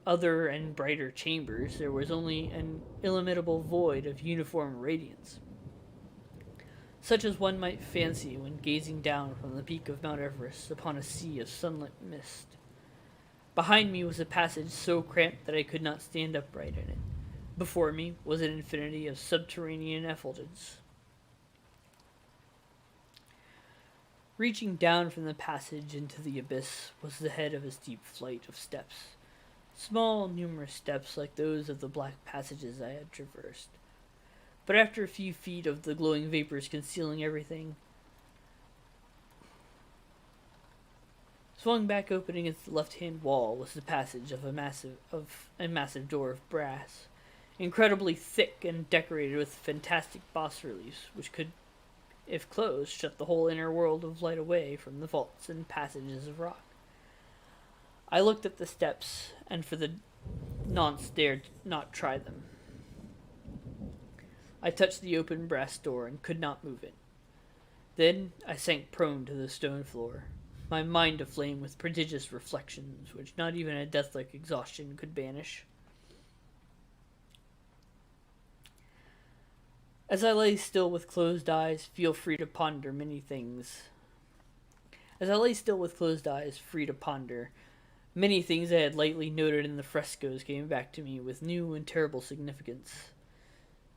other and brighter chambers, there was only an illimitable void of uniform radiance, such as one might fancy when gazing down from the peak of Mount Everest upon a sea of sunlit mist. Behind me was a passage so cramped that I could not stand upright in it. Before me was an infinity of subterranean effulgence. Reaching down from the passage into the abyss was the head of a steep flight of steps. Small, numerous steps like those of the black passages I had traversed. But after a few feet of the glowing vapors concealing everything, swung back open against the left-hand wall was the passage of a massive door of brass, incredibly thick and decorated with fantastic bas-reliefs, which could, if closed, shut the whole inner world of light away from the vaults and passages of rock. I looked at the steps, and for the nonce dared not try them. I touched the open brass door and could not move it. Then I sank prone to the stone floor, my mind aflame with prodigious reflections which not even a death-like exhaustion could banish. As I lay still with closed eyes, free to ponder, many things I had lightly noted in the frescoes came back to me with new and terrible significance.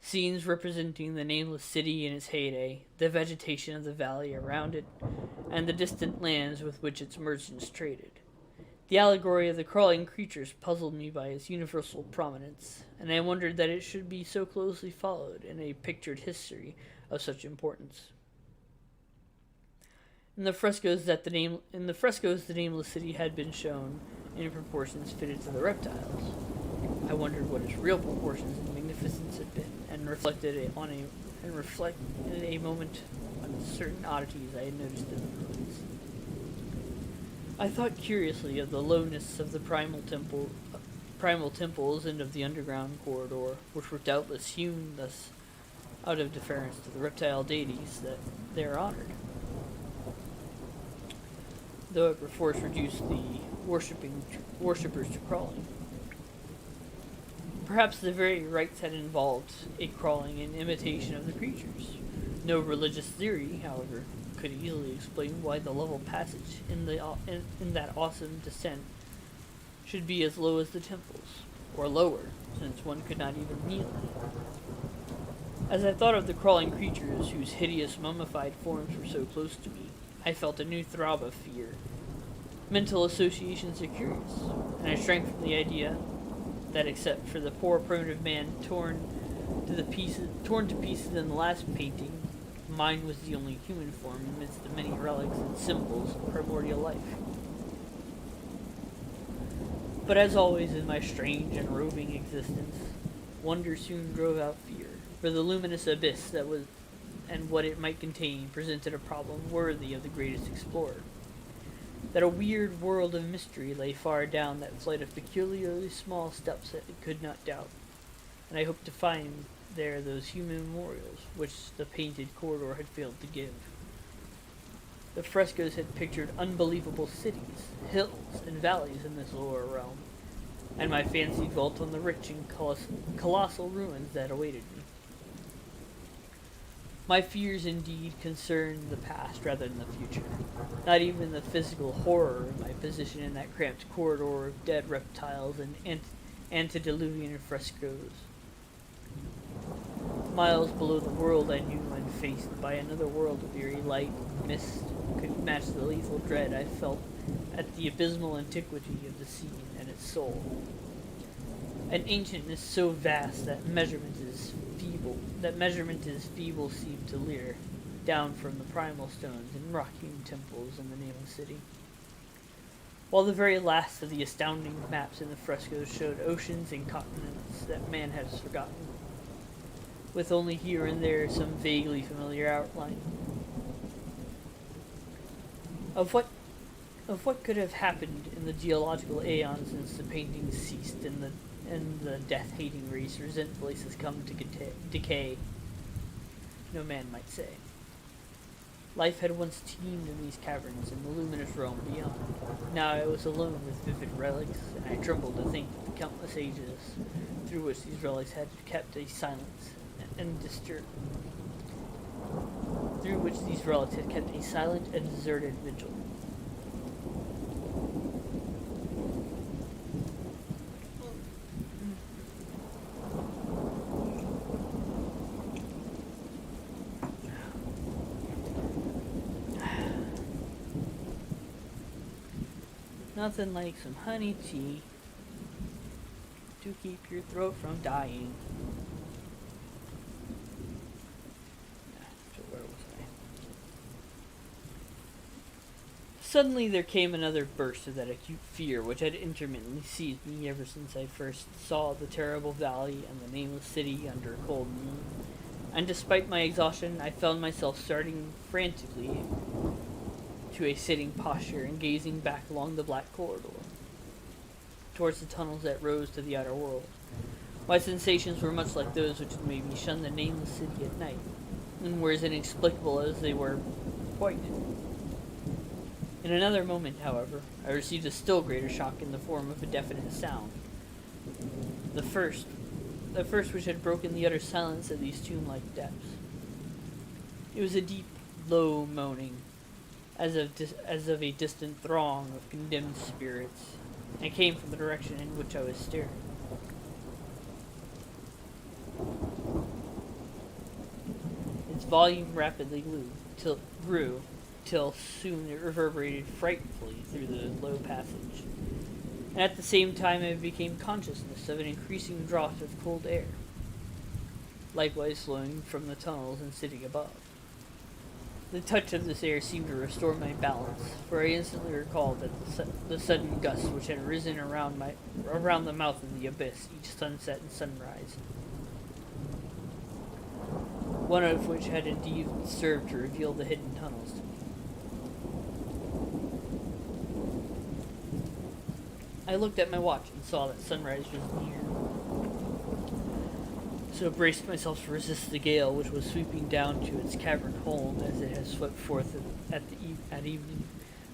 Scenes representing the nameless city in its heyday, the vegetation of the valley around it, and the distant lands with which its merchants traded. The allegory of the crawling creatures puzzled me by its universal prominence, and I wondered that it should be so closely followed in a pictured history of such importance. In the frescoes, the nameless city had been shown in proportions fitted to the reptiles. I wondered what its real proportions and magnificence had been, and reflected a moment on certain oddities I had noticed in the ruins. I thought curiously of the lowness of the primal temples and of the underground corridor, which were doubtless hewn thus out of deference to the reptile deities that there honored, though it perforce reduced the worshippers to crawling. Perhaps the very rites had involved a crawling in imitation of the creatures. No religious theory, however, could easily explain why the level passage in that awesome descent should be as low as the temples, or lower, since one could not even kneel. As I thought of the crawling creatures whose hideous mummified forms were so close to me, I felt a new throb of fear. Mental associations are curious, and I shrank from the idea that except for the poor primitive man torn to pieces in the last painting, mine was the only human form amidst the many relics and symbols of primordial life. But as always in my strange and roving existence, wonder soon drove out fear, for the luminous abyss that was and what it might contain presented a problem worthy of the greatest explorer. That a weird world of mystery lay far down that flight of peculiarly small steps that it could not doubt, and I hoped to find there those human memorials which the painted corridor had failed to give. The frescoes had pictured unbelievable cities, hills, and valleys in this lower realm, and my fancy dwelt on the rich and colossal ruins that awaited me. My fears indeed concerned the past rather than the future. Not even the physical horror of my position in that cramped corridor of dead reptiles and antediluvian frescoes. Miles below the world I knew and faced by another world of eerie light and mist could match the lethal dread I felt at the abysmal antiquity of the sea and its soul. An ancientness so vast that measurement is feeble seemed to leer down from the primal stones and rock-hewn temples in the nameless city. While the very last of the astounding maps in the frescoes showed oceans and continents that man has forgotten, with only here and there some vaguely familiar outline. Of what could have happened in the geological aeons since the paintings ceased and the death-hating race resentfully succumbed to decay, no man might say. Life had once teemed in these caverns in the luminous realm beyond. Now I was alone with vivid relics, and I trembled to think of the countless ages through which these relics had kept a silence and silent and deserted vigil. Nothing like some honey tea to keep your throat from dying. So where was I? Suddenly there came another burst of that acute fear which had intermittently seized me ever since I first saw the terrible valley and the nameless city under a cold moon. And despite my exhaustion, I found myself starting frantically to a sitting posture and gazing back along the black corridor towards the tunnels that rose to the outer world. My sensations were much like those which had made me shun the nameless city at night, and were as inexplicable as they were poignant. In another moment, however, I received a still greater shock in the form of a definite sound. The first which had broken the utter silence of these tomb-like depths. It was a deep, low moaning, as of a distant throng of condemned spirits, and came from the direction in which I was staring. Its volume rapidly grew, till soon it reverberated frightfully through the low passage, and at the same time I became consciousness of an increasing draught of cold air, likewise flowing from the tunnels and sitting above. The touch of this air seemed to restore my balance, for I instantly recalled that the sudden gusts which had risen around the mouth of the abyss each sunset and sunrise, one of which had indeed served to reveal the hidden tunnels to me. I looked at my watch and saw that sunrise was near, so braced myself to resist the gale which was sweeping down to its cavern home as it had swept forth at evening.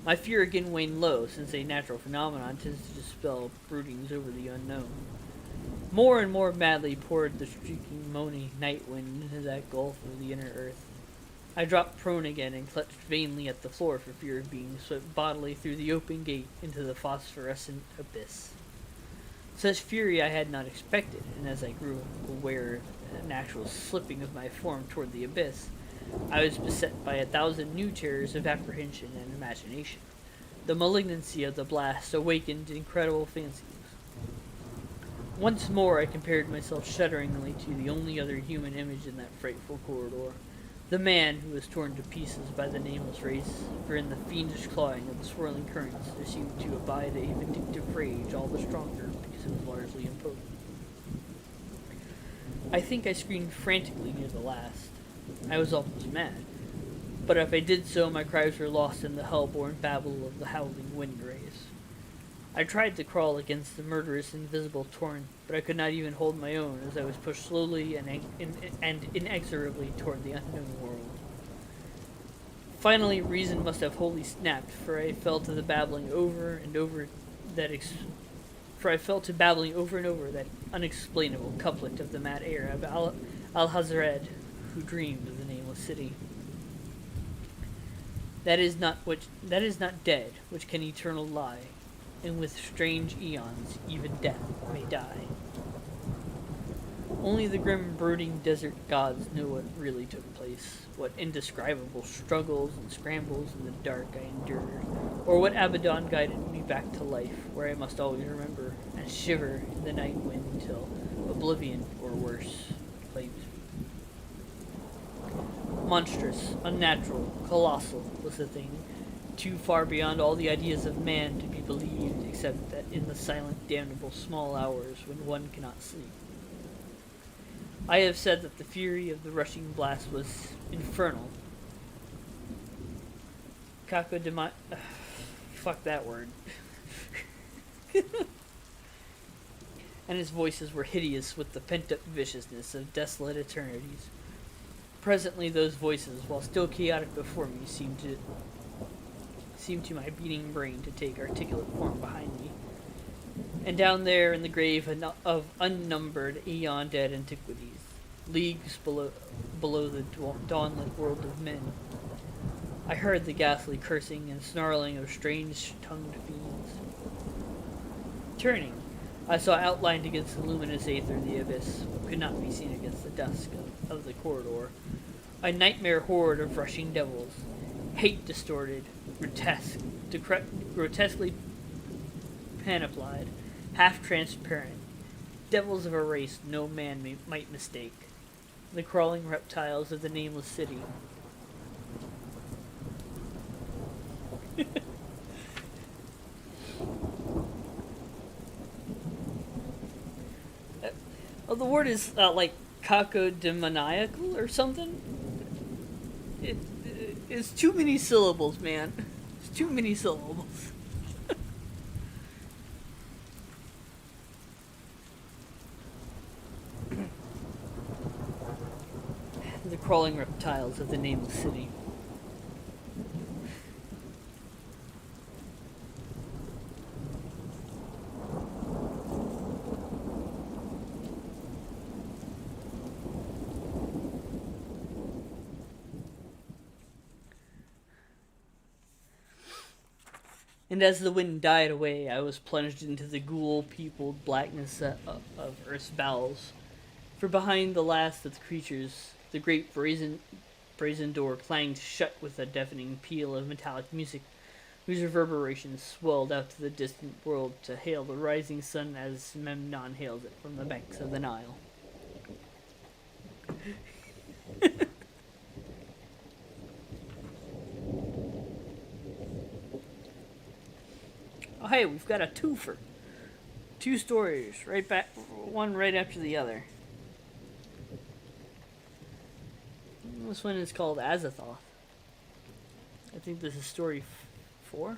My fear again waned low, since a natural phenomenon tends to dispel broodings over the unknown. More and more madly poured the streaking, moaning night wind into that gulf of the inner earth. I dropped prone again and clutched vainly at the floor for fear of being swept bodily through the open gate into the phosphorescent abyss. Such fury I had not expected, and as I grew aware of an actual slipping of my form toward the abyss, I was beset by 1,000 new terrors of apprehension and imagination. The malignancy of the blast awakened incredible fancies. Once more I compared myself shudderingly to the only other human image in that frightful corridor, the man who was torn to pieces by the nameless race, for in the fiendish clawing of the swirling currents there seemed to abide a vindictive rage all the stronger because it was largely impotent. I think I screamed frantically near the last. I was almost mad, but if I did so, my cries were lost in the hell-born babble of the howling wind rays. I tried to crawl against the murderous invisible torrent, but I could not even hold my own as I was pushed slowly and inexorably toward the unknown world. Finally, reason must have wholly snapped, for I fell to babbling over and over that unexplainable couplet of the mad air of Alhazred, who dreamed of the nameless city. That is not dead, which can eternal lie, and with strange eons even death may die. Only the grim brooding desert gods know what really took place, what indescribable struggles and scrambles in the dark I endured, or what Abaddon guided me back to life, where I must always remember, and shiver in the night wind till oblivion, or worse, claims me. Monstrous, unnatural, colossal was the thing, too far beyond all the ideas of man to be believed, except that in the silent, damnable small hours when one cannot sleep. I have said that the fury of the rushing blast was infernal. Fuck that word. And his voices were hideous with the pent-up viciousness of desolate eternities. Presently those voices, while still chaotic before me, seemed to my beating brain to take articulate form behind me. And down there in the grave of unnumbered aeon-dead antiquities, leagues below the dawnlit world of men, I heard the ghastly cursing and snarling of strange-tongued fiends. Turning, I saw outlined against the luminous aether of the abyss, what could not be seen against the dusk of the corridor, a nightmare horde of rushing devils, hate-distorted, grotesquely panoplied, half-transparent, devils of a race no man might mistake, the crawling reptiles of the nameless city. The word is like cacodemoniacal or something. It's too many syllables, man. It's too many syllables. The crawling reptiles of the nameless city. And as the wind died away, I was plunged into the ghoul-peopled blackness of Earth's bowels. For behind the last of the creatures, the great brazen door clanged shut with a deafening peal of metallic music, whose reverberations swelled out to the distant world to hail the rising sun as Memnon hails it from the banks of the Nile. Oh, hey, we've got a twofer. Two stories, right back, one right after the other. This one is called Azathoth. I think this is story 4.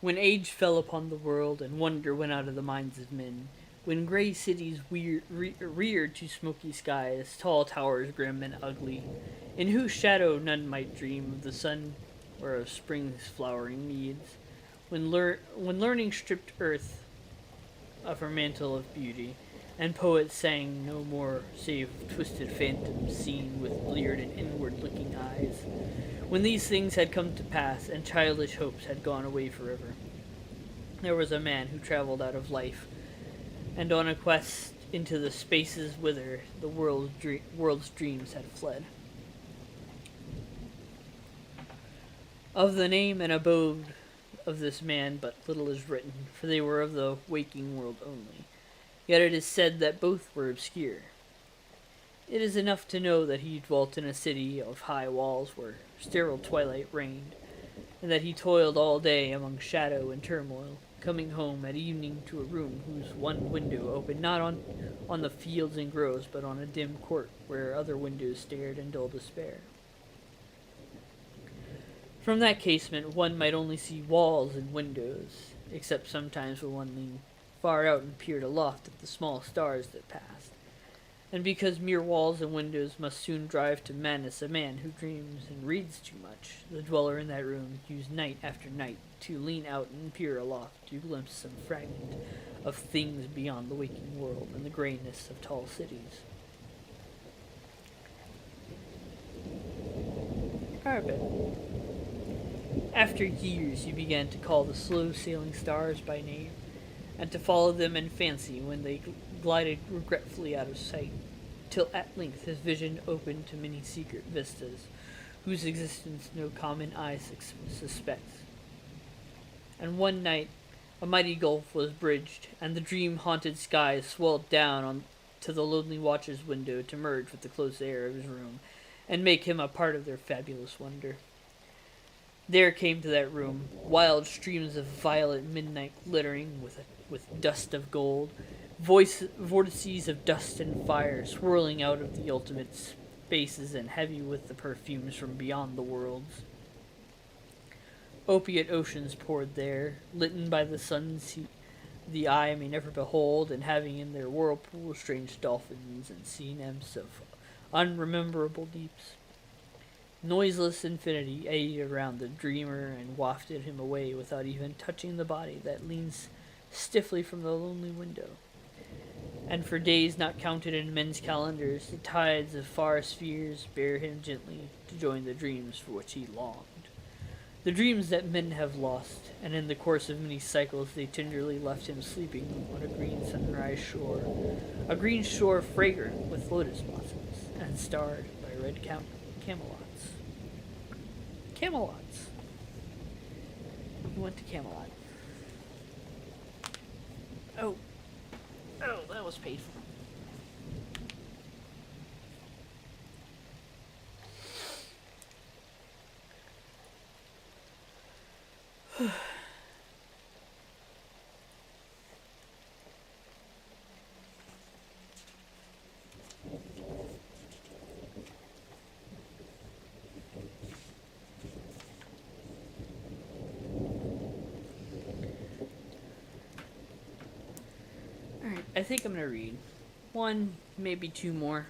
When age fell upon the world and wonder went out of the minds of men, when gray cities reared to smoky skies, tall towers grim and ugly, in whose shadow none might dream of the sun or of spring's flowering meads, when learning stripped earth of her mantle of beauty, and poets sang no more save twisted phantoms seen with bleared and inward-looking eyes, when these things had come to pass and childish hopes had gone away forever, there was a man who traveled out of life, and on a quest into the spaces whither the world's dreams had fled. Of the name and abode of this man but little is written, for they were of the waking world only. Yet it is said that both were obscure. It is enough to know that he dwelt in a city of high walls where sterile twilight reigned, and that he toiled all day among shadow and turmoil, coming home at evening to a room whose one window opened not on the fields and groves, but on a dim court where other windows stared in dull despair. From that casement one might only see walls and windows, except sometimes when one leaned far out and peered aloft at the small stars that passed. And because mere walls and windows must soon drive to madness a man who dreams and reads too much, the dweller in that room used night after night to lean out and peer aloft to glimpse some fragment of things beyond the waking world and the grayness of tall cities. Arbet. After years you began to call the slow-sailing stars by name, and to follow them in fancy when they glided regretfully out of sight, till at length his vision opened to many secret vistas, whose existence no common eye suspects. And one night a mighty gulf was bridged, and the dream-haunted skies swelled down on to the lonely watcher's window to merge with the close air of his room, and make him a part of their fabulous wonder. There came to that room wild streams of violet midnight glittering with dust of gold, vortices of dust and fire swirling out of the ultimate spaces and heavy with the perfumes from beyond the worlds. Opiate oceans poured there, litten by the suns the eye may never behold, and having in their whirlpools strange dolphins and sea nymphs of unrememberable deeps. Noiseless infinity eddied around the dreamer and wafted him away without even touching the body that leans stiffly from the lonely window. And for days not counted in men's calendars, the tides of far spheres bear him gently to join the dreams for which he longed. The dreams that men have lost, and in the course of many cycles they tenderly left him sleeping on a green sunrise shore, a green shore fragrant with lotus blossoms, and starred by red camelots. Camelots. He went to Camelot. Oh, that was painful. Alright, I think I'm going to read one, maybe two more,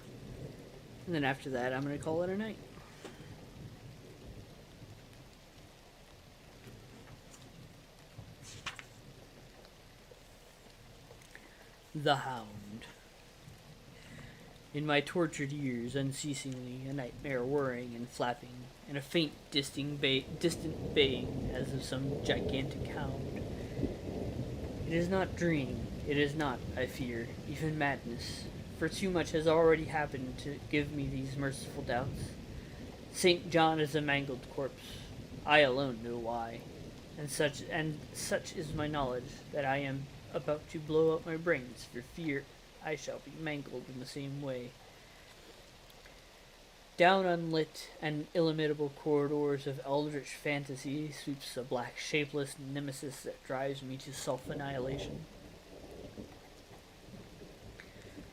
and then after that I'm going to call it a night. The Hound. In my tortured ears, unceasingly, a nightmare whirring and flapping, and a faint distant baying as of some gigantic hound. It is not dream, it is not, I fear, even madness, for too much has already happened to give me these merciful doubts. St. John is a mangled corpse. I alone know why, and such is my knowledge that I am about to blow out my brains for fear I shall be mangled in the same way. Down unlit and illimitable corridors of eldritch fantasy sweeps a black, shapeless nemesis that drives me to self-annihilation.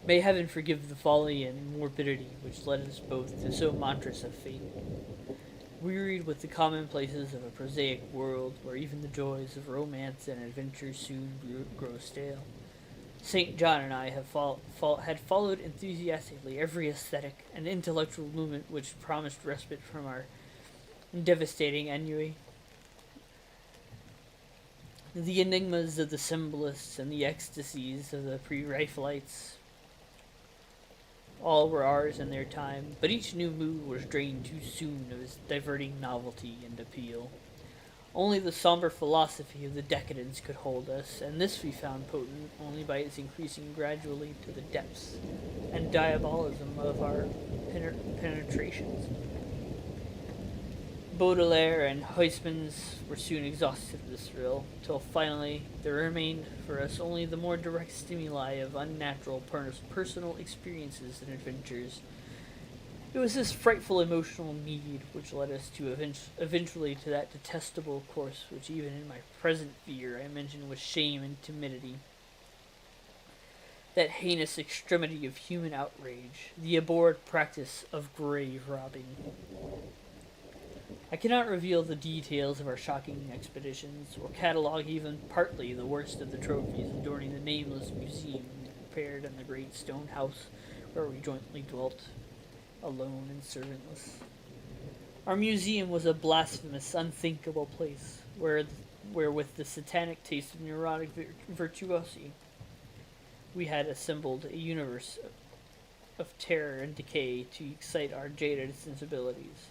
May heaven forgive the folly and morbidity which led us both to so monstrous a fate. Wearied with the commonplaces of a prosaic world where even the joys of romance and adventure soon grow stale, St. John and I had followed enthusiastically every aesthetic and intellectual movement which promised respite from our devastating ennui. The enigmas of the symbolists and the ecstasies of the pre-Raphaelites all were ours in their time, but each new mood was drained too soon of its diverting novelty and appeal. Only the somber philosophy of the decadence could hold us, and this we found potent only by its increasing gradually to the depths and diabolism of our penetrations. Baudelaire and Huysmans were soon exhausted of this thrill, till finally there remained for us only the more direct stimuli of unnatural personal experiences and adventures. It was this frightful emotional need which led us to eventually to that detestable course which even in my present fear I mention with shame and timidity. That heinous extremity of human outrage, the abhorred practice of grave robbing. I cannot reveal the details of our shocking expeditions, or catalogue even partly the worst of the trophies adorning the nameless museum prepared in the great stone house where we jointly dwelt, alone and servantless. Our museum was a blasphemous, unthinkable place, where with the satanic taste of neurotic virtuosity, we had assembled a universe of terror and decay to excite our jaded sensibilities.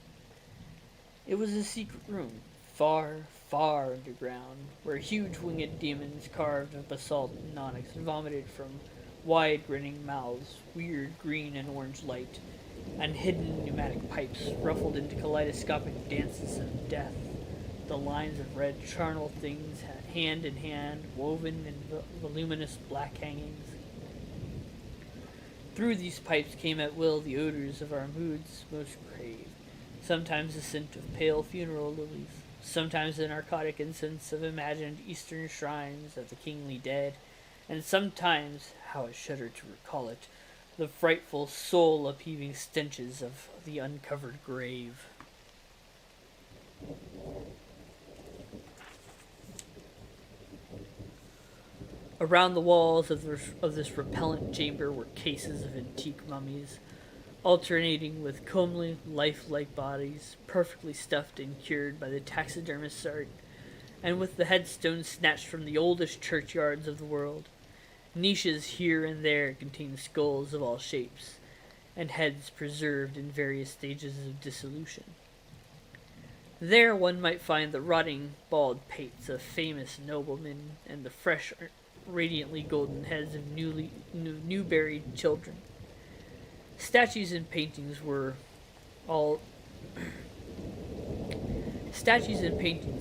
It was a secret room, far, far underground, where huge winged demons carved of basalt and onyx vomited from wide grinning mouths, weird green and orange light, and hidden pneumatic pipes ruffled into kaleidoscopic dances of death, the lines of red charnel things hand in hand, woven in voluminous black hangings. Through these pipes came at will the odors of our moods most craved. Sometimes the scent of pale funeral lilies, sometimes the narcotic incense of imagined eastern shrines of the kingly dead, and sometimes, how I shudder to recall it, the frightful soul-upheaving stenches of the uncovered grave. Around the walls of this repellent chamber were cases of antique mummies, alternating with comely, lifelike bodies, perfectly stuffed and cured by the taxidermist's art, and with the headstones snatched from the oldest churchyards of the world. Niches here and there contained skulls of all shapes, and heads preserved in various stages of dissolution. There one might find the rotting, bald pates of famous noblemen, and the fresh, radiantly golden heads of new buried children. Statues and paintings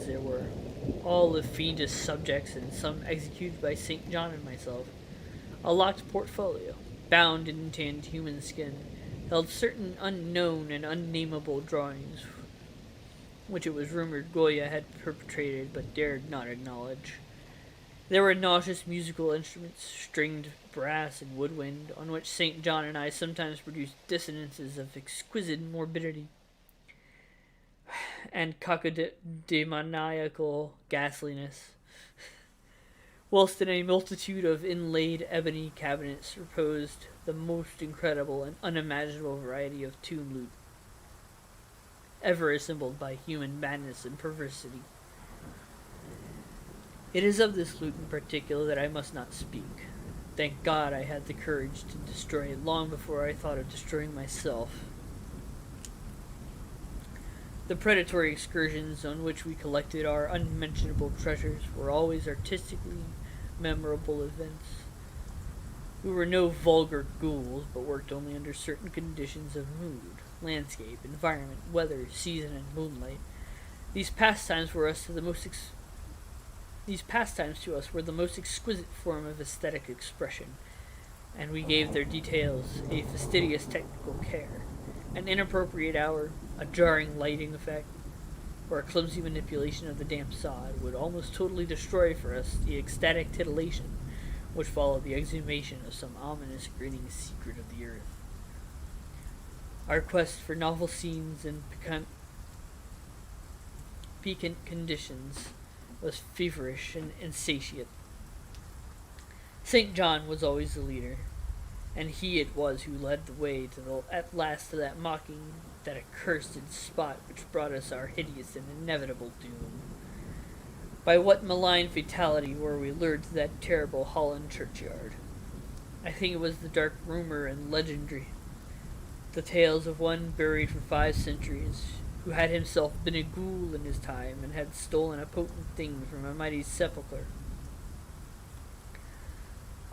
there were, all of fiendish subjects, and some executed by St. John and myself. A locked portfolio, bound in tanned human skin, held certain unknown and unnameable drawings, which it was rumored Goya had perpetrated but dared not acknowledge. There were nauseous musical instruments, stringed brass and woodwind, on which St. John and I sometimes produced dissonances of exquisite morbidity and cacodemoniacal ghastliness, whilst in a multitude of inlaid ebony cabinets reposed the most incredible and unimaginable variety of tune lute, ever assembled by human madness and perversity. It is of this lute in particular that I must not speak. Thank God I had the courage to destroy it long before I thought of destroying myself. The predatory excursions on which we collected our unmentionable treasures were always artistically memorable events. We were no vulgar ghouls, but worked only under certain conditions of mood, landscape, environment, weather, season, and moonlight. These pastimes to us were the most exquisite form of aesthetic expression, and we gave their details a fastidious technical care. An inappropriate hour, a jarring lighting effect, or a clumsy manipulation of the damp sod would almost totally destroy for us the ecstatic titillation which followed the exhumation of some ominous grinning secret of the earth. Our quest for novel scenes and piquant conditions was feverish and insatiate. St. John was always the leader, and he it was who led the way at last to that mocking, that accursed spot which brought us our hideous and inevitable doom. By what malign fatality were we lured to that terrible Holland churchyard? I think it was the dark rumor and legendry, the tales of one buried for 5 centuries, who had himself been a ghoul in his time and had stolen a potent thing from a mighty sepulchre.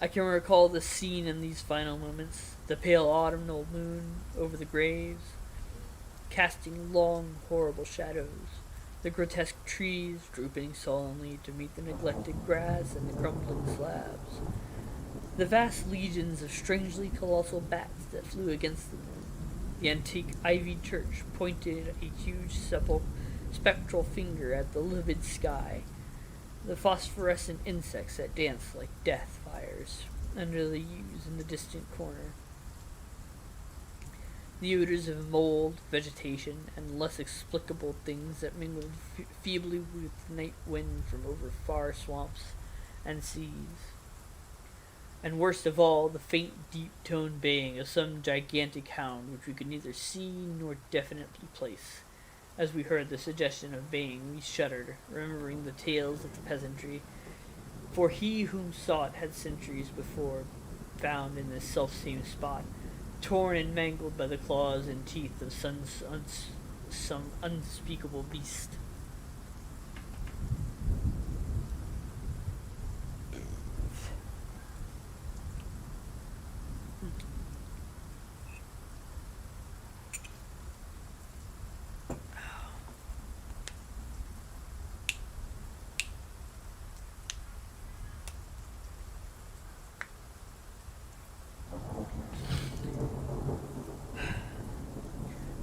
I can recall the scene in these final moments, the pale autumnal moon over the graves, casting long, horrible shadows, the grotesque trees drooping sullenly to meet the neglected grass and the crumbling slabs, the vast legions of strangely colossal bats that flew against them, the antique ivied church pointed a huge spectral finger at the livid sky, the phosphorescent insects that danced like death fires under the yews in the distant corner, the odors of mold, vegetation, and less explicable things that mingled feebly with the night wind from over far swamps and seas. And worst of all, the faint, deep-toned baying of some gigantic hound which we could neither see nor definitely place. As we heard the suggestion of baying, we shuddered, remembering the tales of the peasantry, for he whom sought had centuries before found in this self-same spot, torn and mangled by the claws and teeth of some unspeakable beast.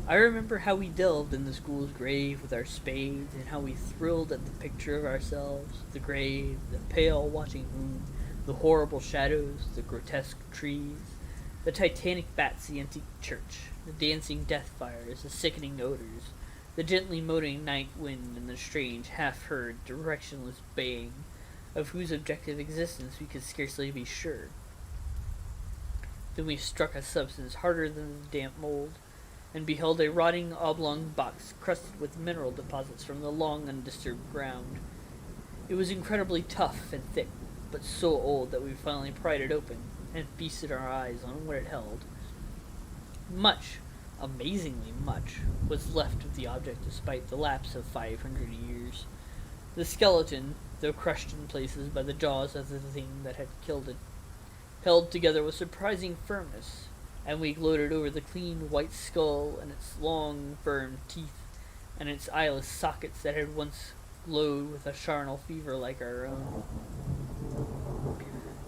I remember how we delved in the school's grave with our spades, and how we thrilled at the picture of ourselves, the grave, the pale watching moon, the horrible shadows, the grotesque trees, the titanic bats, the antique church, the dancing death fires, the sickening odors, the gently moaning night wind, and the strange, half-heard, directionless baying, of whose objective existence we could scarcely be sure. Then we struck a substance harder than the damp mold, and beheld a rotting oblong box crusted with mineral deposits from the long undisturbed ground. It was incredibly tough and thick, but so old that we finally pried it open and feasted our eyes on what it held. Much, amazingly much, was left of the object despite the lapse of 500 years. The skeleton, though crushed in places by the jaws of the thing that had killed it, held together with surprising firmness, and we gloated over the clean white skull and its long, firm teeth, and its eyeless sockets that had once glowed with a charnel fever like our own.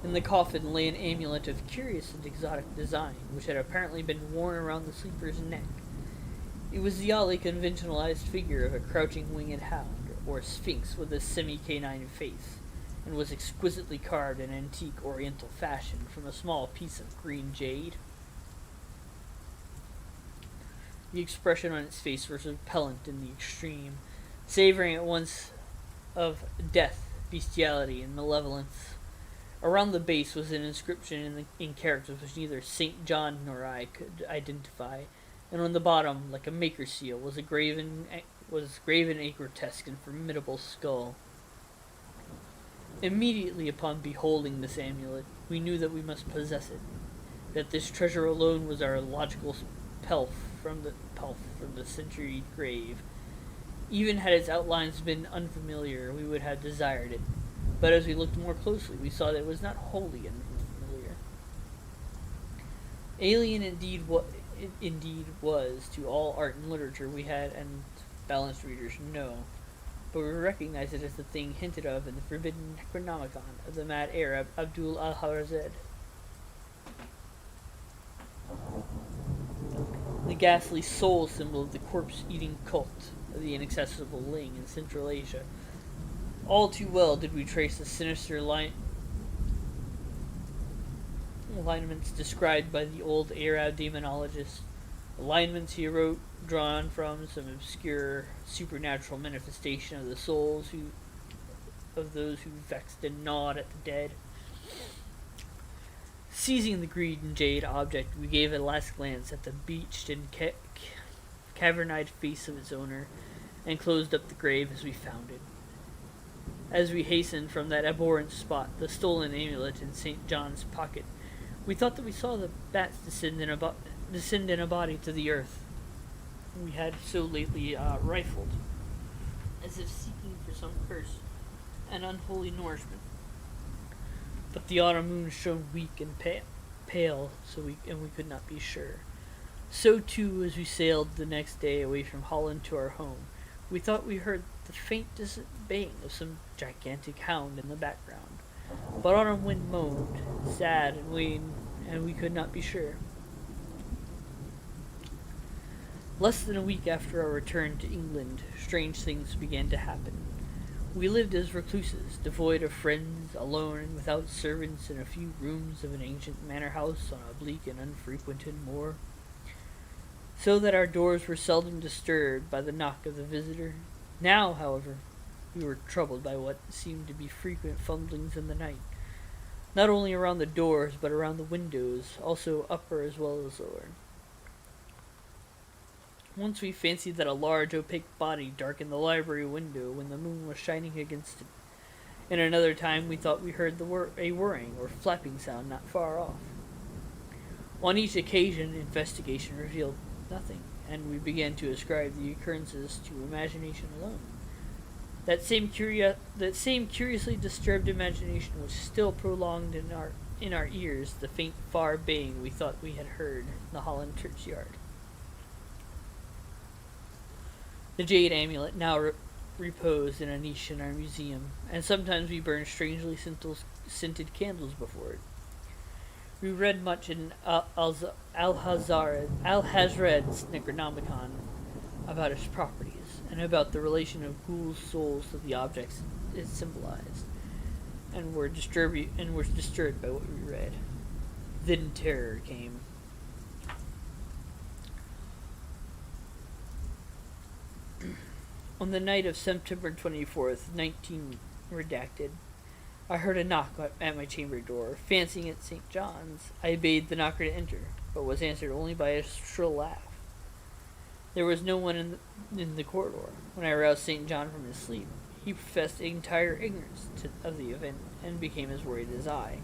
In the coffin lay an amulet of curious and exotic design, which had apparently been worn around the sleeper's neck. It was the oddly conventionalized figure of a crouching winged hound, or sphinx with a semi-canine face, and was exquisitely carved in antique oriental fashion from a small piece of green jade. The expression on its face was repellent in the extreme, savoring at once of death, bestiality, and malevolence. Around the base was an inscription in characters which neither St. John nor I could identify, and on the bottom, like a maker's seal, was graven a grotesque and formidable skull. Immediately upon beholding this amulet, we knew that we must possess it, that this treasure alone was our logical pelf from the century grave. Even had its outlines been unfamiliar, we would have desired it, but as we looked more closely, we saw that it was not wholly unfamiliar. Alien it indeed was to all art and literature we had and balanced readers know, but we recognized it as the thing hinted of in the forbidden Necronomicon of the mad Arab Abdul al-Harazed. the ghastly soul symbol of the corpse-eating cult of the inaccessible Ling in Central Asia. All too well did we trace the sinister alignments described by the old Arab demonologist. Alignments he wrote drawn from some obscure supernatural manifestation of the souls of those who vexed and gnawed at the dead. Seizing the green jade object, we gave a last glance at the beached and cavernized face of its owner, and closed up the grave as we found it. As we hastened from that abhorrent spot, the stolen amulet in St. John's pocket, we thought that we saw the bats descend in a body to the earth we had so lately rifled, as if seeking for some curse and unholy nourishment. But the autumn moon shone weak and pale, and we could not be sure. So too, as we sailed the next day away from Holland to our home, we thought we heard the faint distant baying of some gigantic hound in the background. But autumn wind moaned, sad and waned, and we could not be sure. Less than a week after our return to England, strange things began to happen. We lived as recluses, devoid of friends, alone and without servants in a few rooms of an ancient manor house on a bleak and unfrequented moor, so that our doors were seldom disturbed by the knock of the visitor. Now, however, we were troubled by what seemed to be frequent fumblings in the night, not only around the doors, but around the windows, also upper as well as lower. Once we fancied that a large opaque body darkened the library window when the moon was shining against it. And another time we thought we heard a whirring or flapping sound not far off. On each occasion, investigation revealed nothing, and we began to ascribe the occurrences to imagination alone. That same curiously disturbed imagination was still prolonged in our ears the faint far baying we thought we had heard in the Holland churchyard. The jade amulet now reposed in a niche in our museum, and sometimes we burned strangely scented candles before it. We read much in Al-Hazred's Necronomicon about its properties, and about the relation of ghouls' souls to the objects it symbolized, and were disturbed by what we read. Then terror came. On the night of September 24th, 19 redacted, I heard a knock at my chamber door. Fancying it St. John's, I bade the knocker to enter, but was answered only by a shrill laugh. There was no one in the corridor. When I aroused St. John from his sleep, he professed entire ignorance of the event, and became as worried as I.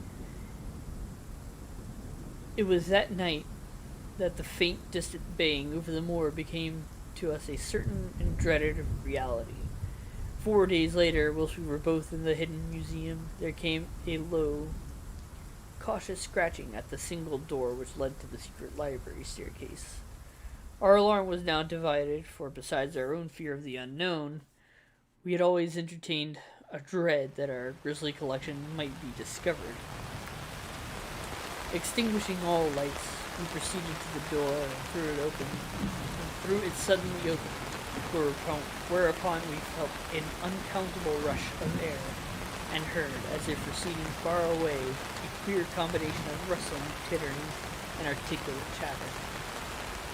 It was that night that the faint, distant baying over the moor became to us a certain and dreaded reality. 4 days later, whilst we were both in the hidden museum, there came a low, cautious scratching at the single door which led to the secret library staircase. Our alarm was now divided, for besides our own fear of the unknown, we had always entertained a dread that our grisly collection might be discovered. Extinguishing all lights, we proceeded to the door and threw it suddenly open, whereupon we felt an uncountable rush of air, and heard, as if receding far away, a queer combination of rustling, tittering, and articulate chatter.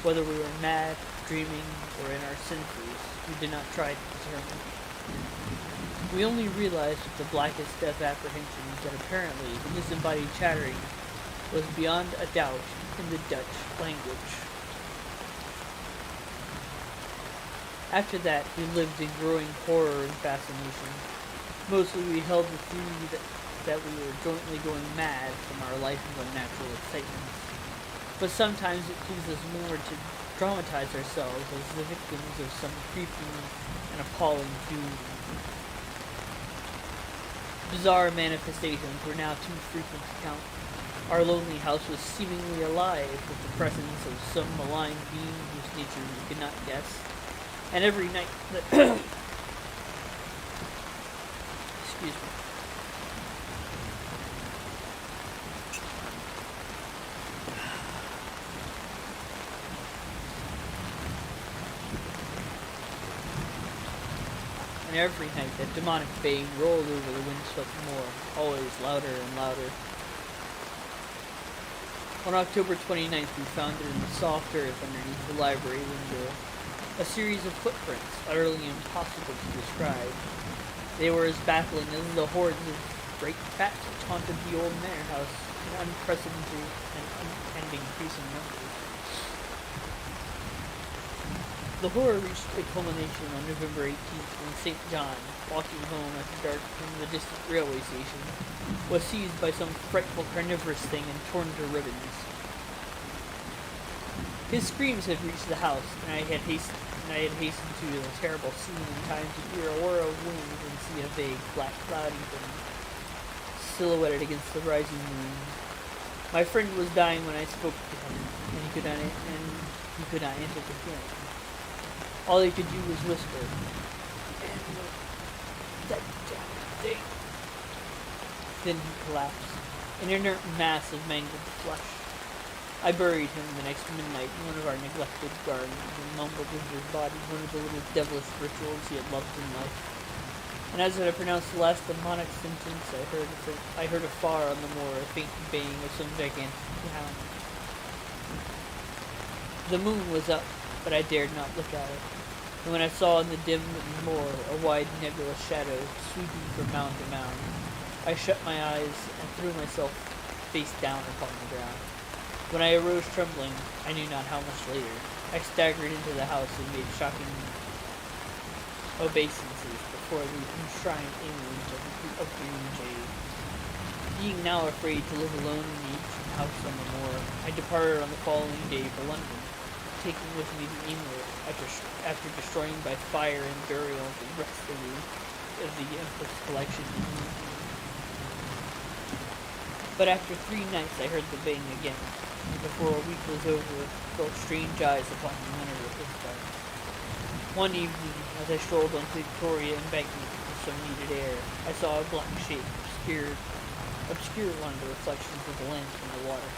Whether we were mad, dreaming, or in our senses, we did not try to determine. We only realized with the blackest death apprehensions that apparently the disembodied chattering was beyond a doubt in the Dutch language. After that, we lived in growing horror and fascination. Mostly we held the theory that we were jointly going mad from our life of unnatural excitements. But sometimes it pleased us more to dramatize ourselves as the victims of some creeping and appalling doom. Bizarre manifestations were now too frequent to count. Our lonely house was seemingly alive with the presence of some malign being whose nature we could not guess. And every night that excuse me. every night that demonic baying rolled over the windswept moor, always louder and louder. On October 29th, we found it in the soft earth underneath the library window. A series of footprints, utterly impossible to describe. They were as baffling as the hordes of great bats which haunted the old manor house in unprecedented and increasing numbers. The horror reached a culmination on November 18th when St. John, walking home after dark from the distant railway station, was seized by some frightful carnivorous thing and torn to ribbons. His screams had reached the house, and I had hastened to the terrible scene in time to hear a whir of wings and see a vague, black, cloudy thing silhouetted against the rising moon. My friend was dying when I spoke to him, and he could not answer the hearing. All he could do was whisper, "That damn thing." Then he collapsed, an inert mass of mangled flesh. I buried him the next midnight in one of our neglected gardens and mumbled into his body one of the little devilish rituals he had loved in life. And as I pronounced the last demonic sentence, I heard afar on the moor a faint baying of some gigantic hound. The moon was up, but I dared not look at it. And when I saw in the dim moor a wide nebulous shadow sweeping from mound to mound, I shut my eyes and threw myself face down upon the ground. When I arose trembling, I knew not how much later, I staggered into the house and made shocking obeisances before the enshrined image of Green Jade. Being now afraid to live alone in the ancient house on the moor, I departed on the following day for London, taking with me the amulet after destroying by fire and burial the rest of the Empress collection. But after 3 nights I heard the bang again, and before a week was over, felt strange eyes upon the winter of this dark. One evening, as I strolled on Victoria Embankment for some needed air, I saw a black shape obscured one of the reflections of the lamp in the water.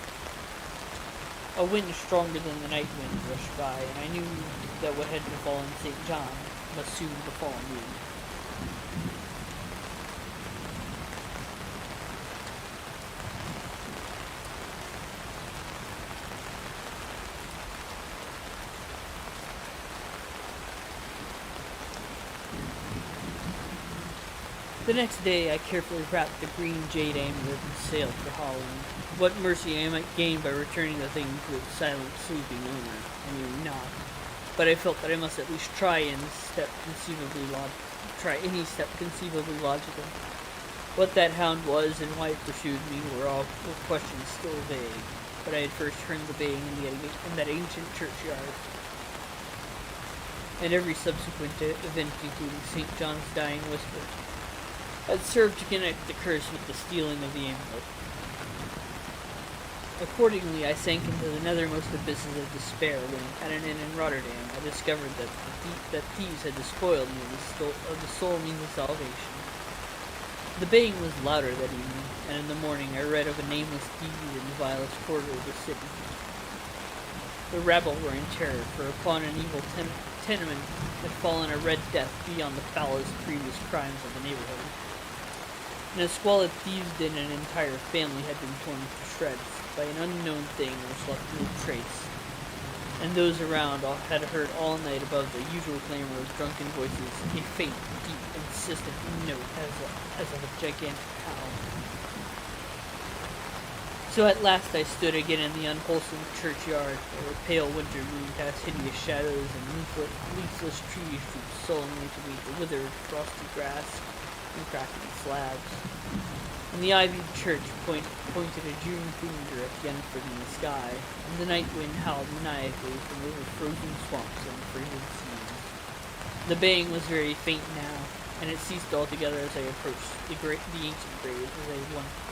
A wind stronger than the night wind rushed by, and I knew that what had befallen St. John must soon befall me. The next day I carefully wrapped the green jade amulet and sailed for Holland. What mercy I might gain by returning the thing to its silent, sleeping owner, I knew not. But I felt that I must at least try any step conceivably logical. What that hound was and why it pursued me were questions still vague. But I had first heard the baying in that ancient churchyard, and every subsequent event, including St. John's dying whisper, had served to connect the curse with the stealing of the amulet. Accordingly, I sank into the nethermost abysses of despair when, at an inn in Rotterdam, I discovered that thieves had despoiled me of the sole means of salvation. The baying was louder that evening, and in the morning I read of a nameless deed in the vilest quarter of the city. The rabble were in terror, for upon an evil tenement had fallen a red death beyond the foulest previous crimes of the neighborhood. In a squalid thieves' den, an entire family had been torn to shreds by an unknown thing which left no trace, and those around had heard all night above the usual clamor of drunken voices a faint, deep, insistent note as of a gigantic howl. So at last I stood again in the unwholesome churchyard, where a pale winter moon cast hideous shadows and leafless trees drooped sullenly to meet the withered, frosty grass and crackling slabs. And the ivied church pointed a June finger at the unforgiving sky, and the night wind howled maniacally from over frozen swamps and frigid seas. The baying was very faint now, and it ceased altogether as I approached the ancient grave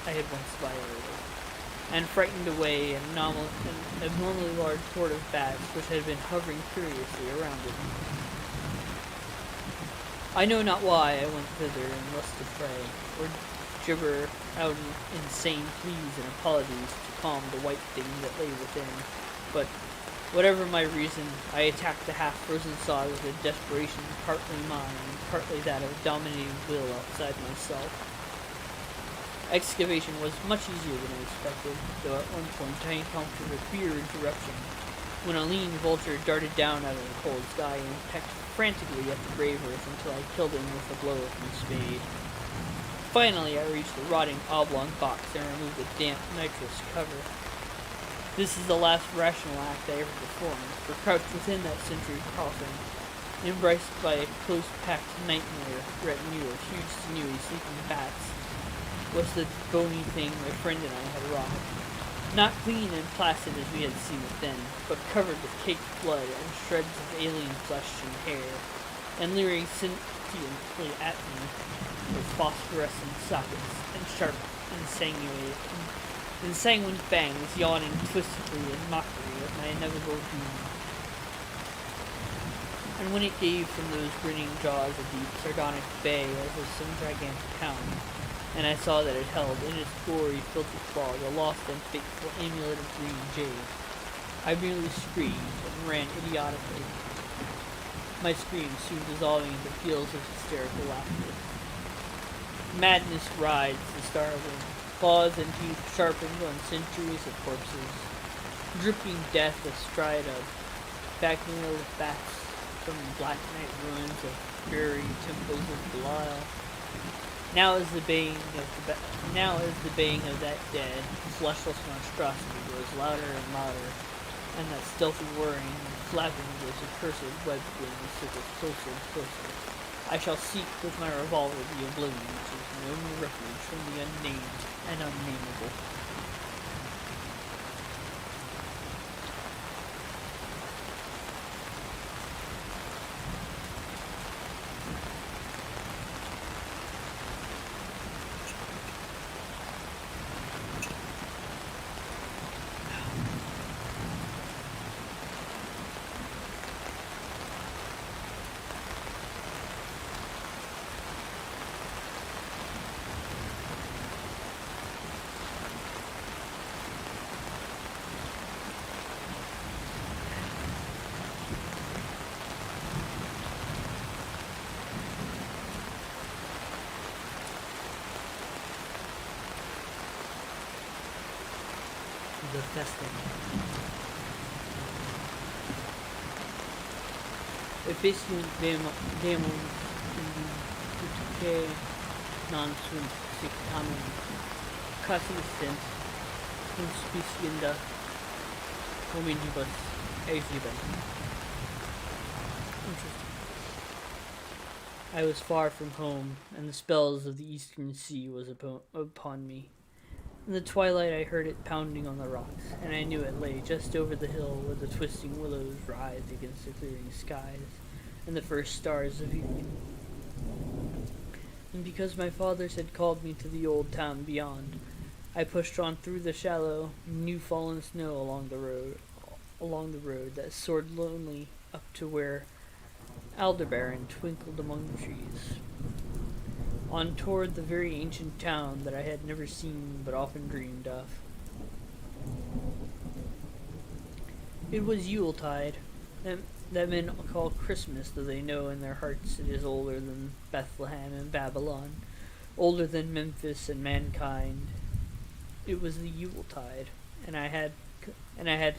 I had once violated, and frightened away an abnormally large horde of bats which had been hovering curiously around it. I know not why I went thither unless to pray, or gibber out insane pleas and apologies to calm the white thing that lay within, but Whatever my reason, I attacked the half-frozen sod with a desperation partly mine and partly that of a dominating will outside myself. Excavation was much easier than I expected, though at one point I encountered a queer interruption, when a lean vulture darted down out of the cold sky and pecked frantically at the grave earth until I killed him with a blow of my spade. Finally, I reached the rotting oblong box and removed the damp, nitrous cover. This is the last rational act I ever performed, for crouched within that century coffin, embraced by a close-packed nightmare retinue of huge, sinewy, sleeping bats, was the bony thing my friend and I had wrought. Not clean and placid as we had seen it then, but covered with caked blood and shreds of alien flesh and hair, and leering sentiently at me with phosphorescent sockets and sharp, ensanguined fangs yawning twistedly in mockery of my inevitable doom. And when it gave from those grinning jaws a deep, sardonic bay as of some gigantic hound, and I saw that it held in its gory, filthy claw the lost and fateful amulet of green jade, I merely screamed and ran idiotically, my screams soon dissolving into peals of hysterical laughter. Madness rides the starveling, claws and teeth sharpened on centuries of corpses, dripping death astride of backmail of bats from black night ruins of buried temples of Belial. Now as the baying of that dead, fleshless monstrosity grows louder and louder, and that stealthy whirring and flapping of those accursed web wings circles closer and closer. I shall seek with my revolver the oblivion which is no refuge from the unnamed and unnameable. The testing. Efficient demons tutte non sunt sic tamen consistent conspicienda hominibus exhibent. Interesting. I was far from home, and the spells of the eastern sea was upon me. In the twilight I heard it pounding on the rocks, and I knew it lay just over the hill where the twisting willows writhed against the clearing skies and the first stars of evening. And because my fathers had called me to the old town beyond, I pushed on through the shallow, new-fallen snow along the road that soared lonely up to where Aldebaran twinkled among the trees, on toward the very ancient town that I had never seen but often dreamed of. It was Yuletide, that men call Christmas, though they know in their hearts it is older than Bethlehem and Babylon, older than Memphis and mankind. It was the Yuletide, and I had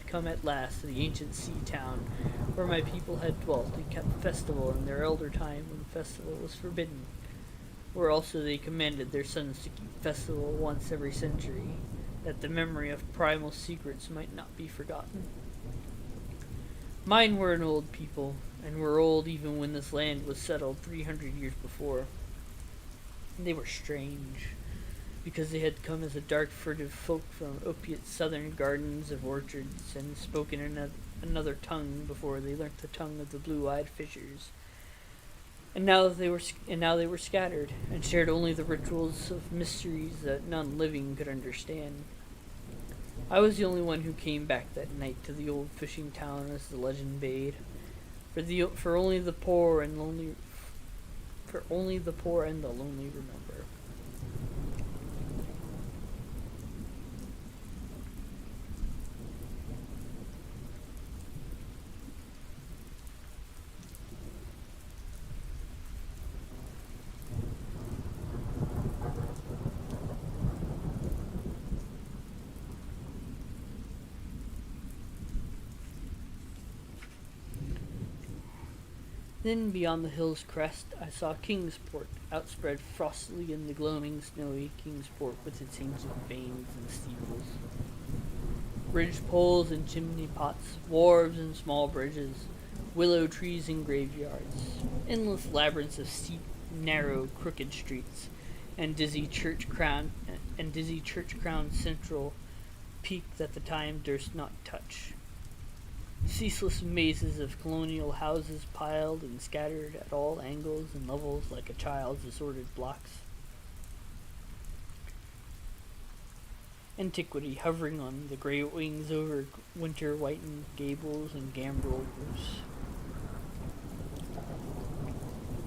come at last to the ancient sea town where my people had dwelt and kept festival in their elder time when festival was forbidden, where also they commanded their sons to keep festival once every century, that the memory of primal secrets might not be forgotten. Mine were an old people, and were old even when this land was settled 300 years before. They were strange, because they had come as a dark furtive folk from opiate southern gardens of orchards, and spoken in another tongue before they learnt the tongue of the blue-eyed fishers. And now they were scattered, and shared only the rituals of mysteries that none living could understand. I was the only one who came back that night to the old fishing town, as the legend bade, for only the poor and the lonely remember. Then, beyond the hill's crest, I saw Kingsport, outspread frostily in the gloaming, snowy Kingsport with its ancient vanes and steeples. Ridge poles and chimney pots, wharves and small bridges, willow trees and graveyards, endless labyrinths of steep, narrow, crooked streets, and dizzy church-crowned central peak that the time durst not touch. Ceaseless mazes of colonial houses piled and scattered at all angles and levels like a child's disordered blocks. Antiquity hovering on the gray wings over winter-whitened gables and gambrel roofs.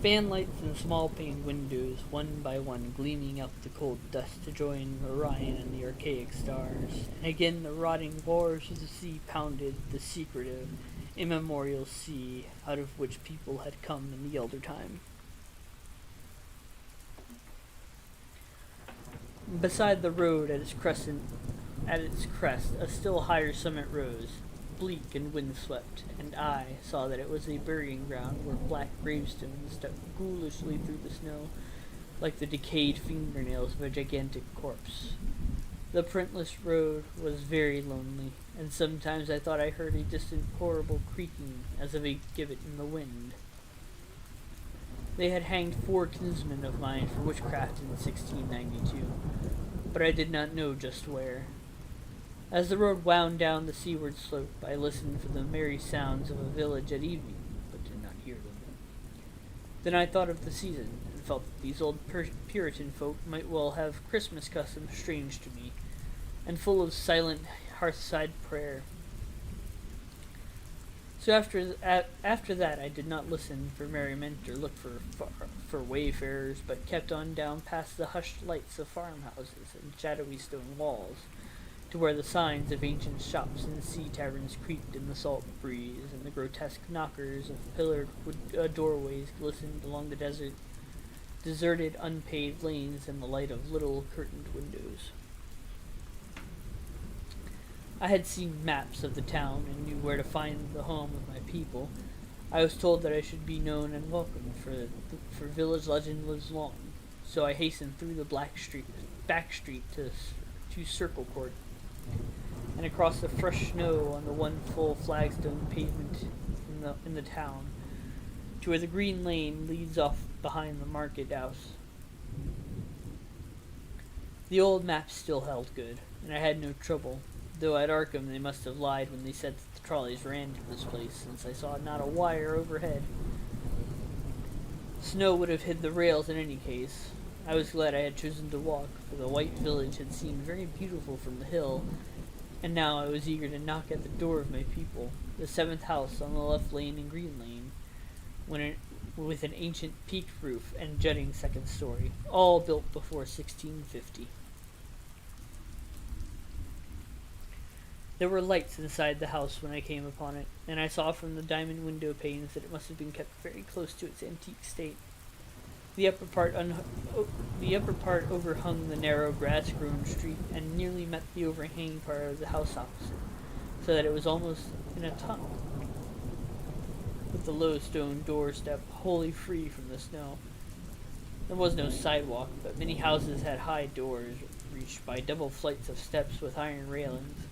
Fanlights and small-paned windows, one by one, gleaming out the cold dust to join Orion and the archaic stars. And again the rotting roars of the sea pounded the secretive, immemorial sea out of which people had come in the elder time. Beside the road at its crest, a still higher summit rose, bleak and windswept, and I saw that it was a burying ground where black gravestones stuck ghoulishly through the snow, like the decayed fingernails of a gigantic corpse. The printless road was very lonely, and sometimes I thought I heard a distant horrible creaking as of a gibbet in the wind. They had hanged 4 kinsmen of mine for witchcraft in 1692, but I did not know just where. As the road wound down the seaward slope, I listened for the merry sounds of a village at evening, but did not hear them. Then I thought of the season, and felt that these old Puritan folk might well have Christmas customs strange to me, and full of silent hearthside prayer. So after that I did not listen for merriment or look for wayfarers, but kept on down past the hushed lights of farmhouses and shadowy stone walls, to where the signs of ancient shops and sea taverns creaked in the salt breeze, and the grotesque knockers of pillared wood doorways glistened along the deserted, unpaved lanes in the light of little curtained windows. I had seen maps of the town and knew where to find the home of my people. I was told that I should be known and welcome, for village legend lives long. So I hastened through the back street to Circle Court, and across the fresh snow on the one full flagstone pavement in the town, to where the green lane leads off behind the market house. The old maps still held good, and I had no trouble, though at Arkham they must have lied when they said that the trolleys ran to this place, since I saw not a wire overhead. Snow would have hid the rails in any case. I was glad I had chosen to walk, for the white village had seemed very beautiful from the hill, and now I was eager to knock at the door of my people, the 7th house on the left lane in Green Lane, with an ancient peaked roof and jutting second story, all built before 1650. There were lights inside the house when I came upon it, and I saw from the diamond window panes that it must have been kept very close to its antique state. The upper part overhung the narrow grass-grown street and nearly met the overhanging part of the house opposite, so that it was almost in a tunnel, with the low stone doorstep wholly free from the snow. There was no sidewalk, but many houses had high doors reached by double flights of steps with iron railings.